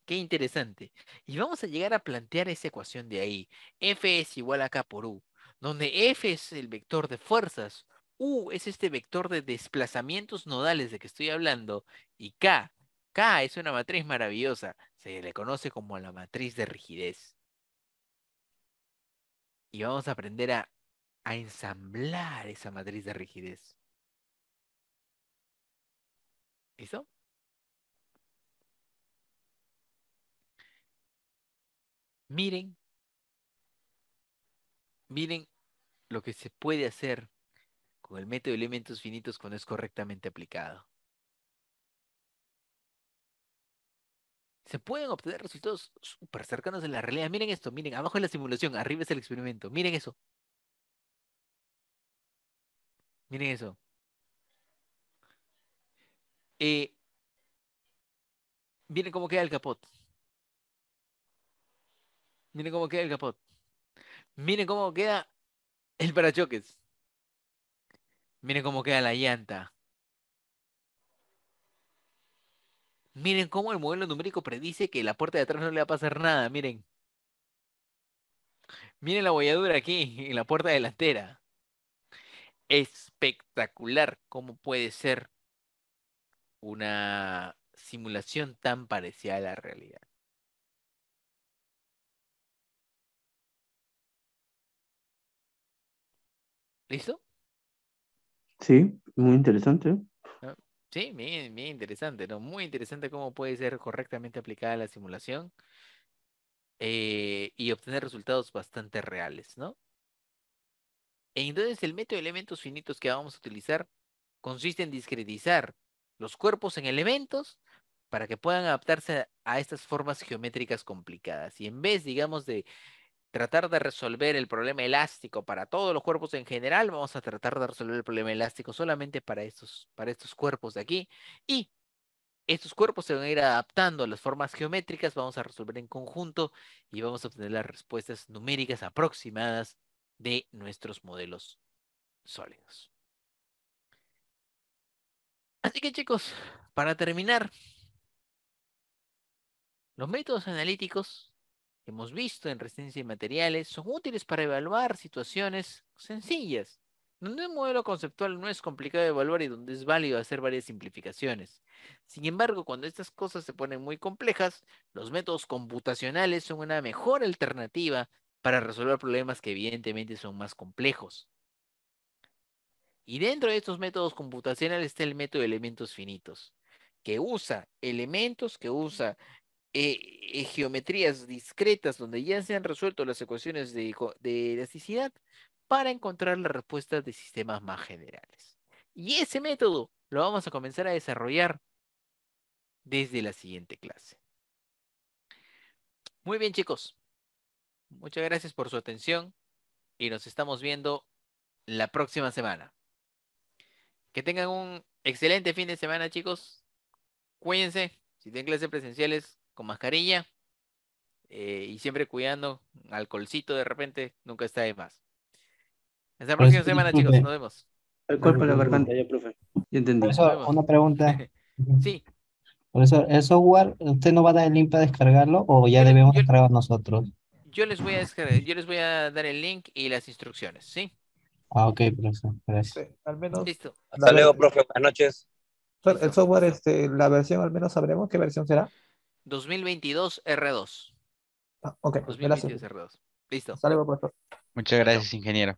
Qué interesante. Y vamos a llegar a plantear esa ecuación de ahí. F es igual a K por U, donde F es el vector de fuerzas, U es este vector de desplazamientos nodales de que estoy hablando, y K es una matriz maravillosa, se le conoce como la matriz de rigidez. Y vamos a aprender a ensamblar esa matriz de rigidez. ¿Listo? Miren, miren lo que se puede hacer con el método de elementos finitos cuando es correctamente aplicado. Se pueden obtener resultados súper cercanos a la realidad. Miren esto, miren, abajo es la simulación, arriba es el experimento. Miren eso, miren eso. Eh, miren cómo queda el capot. Miren cómo queda el capot. Miren cómo queda el parachoques. Miren cómo queda la llanta. Miren cómo el modelo numérico predice que la puerta de atrás no le va a pasar nada. Miren. Miren la bolladura aquí en la puerta delantera. Espectacular cómo puede ser una simulación tan parecida a la realidad. ¿Listo? Sí, muy interesante. ¿No? Sí, bien, bien interesante, ¿no? Muy interesante cómo puede ser correctamente aplicada la simulación y obtener resultados bastante reales, ¿no? Entonces el método de elementos finitos que vamos a utilizar consiste en discretizar los cuerpos en elementos para que puedan adaptarse a estas formas geométricas complicadas. Y en vez, digamos, de tratar de resolver el problema elástico para todos los cuerpos en general, vamos a tratar de resolver el problema elástico solamente para estos cuerpos de aquí. Y estos cuerpos se van a ir adaptando a las formas geométricas, vamos a resolver en conjunto y vamos a obtener las respuestas numéricas aproximadas de nuestros modelos sólidos. Así que chicos, para terminar, los métodos analíticos que hemos visto en resistencia y materiales son útiles para evaluar situaciones sencillas, donde un modelo conceptual no es complicado de evaluar y donde es válido hacer varias simplificaciones. Sin embargo, cuando estas cosas se ponen muy complejas, los métodos computacionales son una mejor alternativa para resolver problemas que evidentemente son más complejos. Y dentro de estos métodos computacionales está el método de elementos finitos, que usa elementos, que usa geometrías discretas donde ya se han resuelto las ecuaciones de elasticidad para encontrar las respuestas de sistemas más generales. Y ese método lo vamos a comenzar a desarrollar desde la siguiente clase. Muy bien, chicos. Muchas gracias por su atención y nos estamos viendo la próxima semana. Que tengan un excelente fin de semana, chicos. Cuídense. Si tienen clases presenciales, con mascarilla y siempre cuidando, alcoholcito de repente, nunca está de más. Hasta la próxima Profesor, semana, chicos. Nos disculpe, vemos. Alcohol para la garganta, ya, profe. Ya entendí. Nos profesor, vemos. una pregunta. Sí, Profesor, ¿el software usted nos va a dar el link para descargarlo o ya yo, le- debemos yo, descargar nosotros? yo les voy a dar el link y las instrucciones, ¿sí? Ah, ok, profesor, gracias. Al menos Listo. la Hasta luego, profe. Buenas noches. el Listo. software, la versión, al menos sabremos qué versión será. 2022 R2. Ah, ok, gracias. 2022 R2. Listo. Hasta luego, profesor. Muchas Chao, chao. gracias, ingeniero.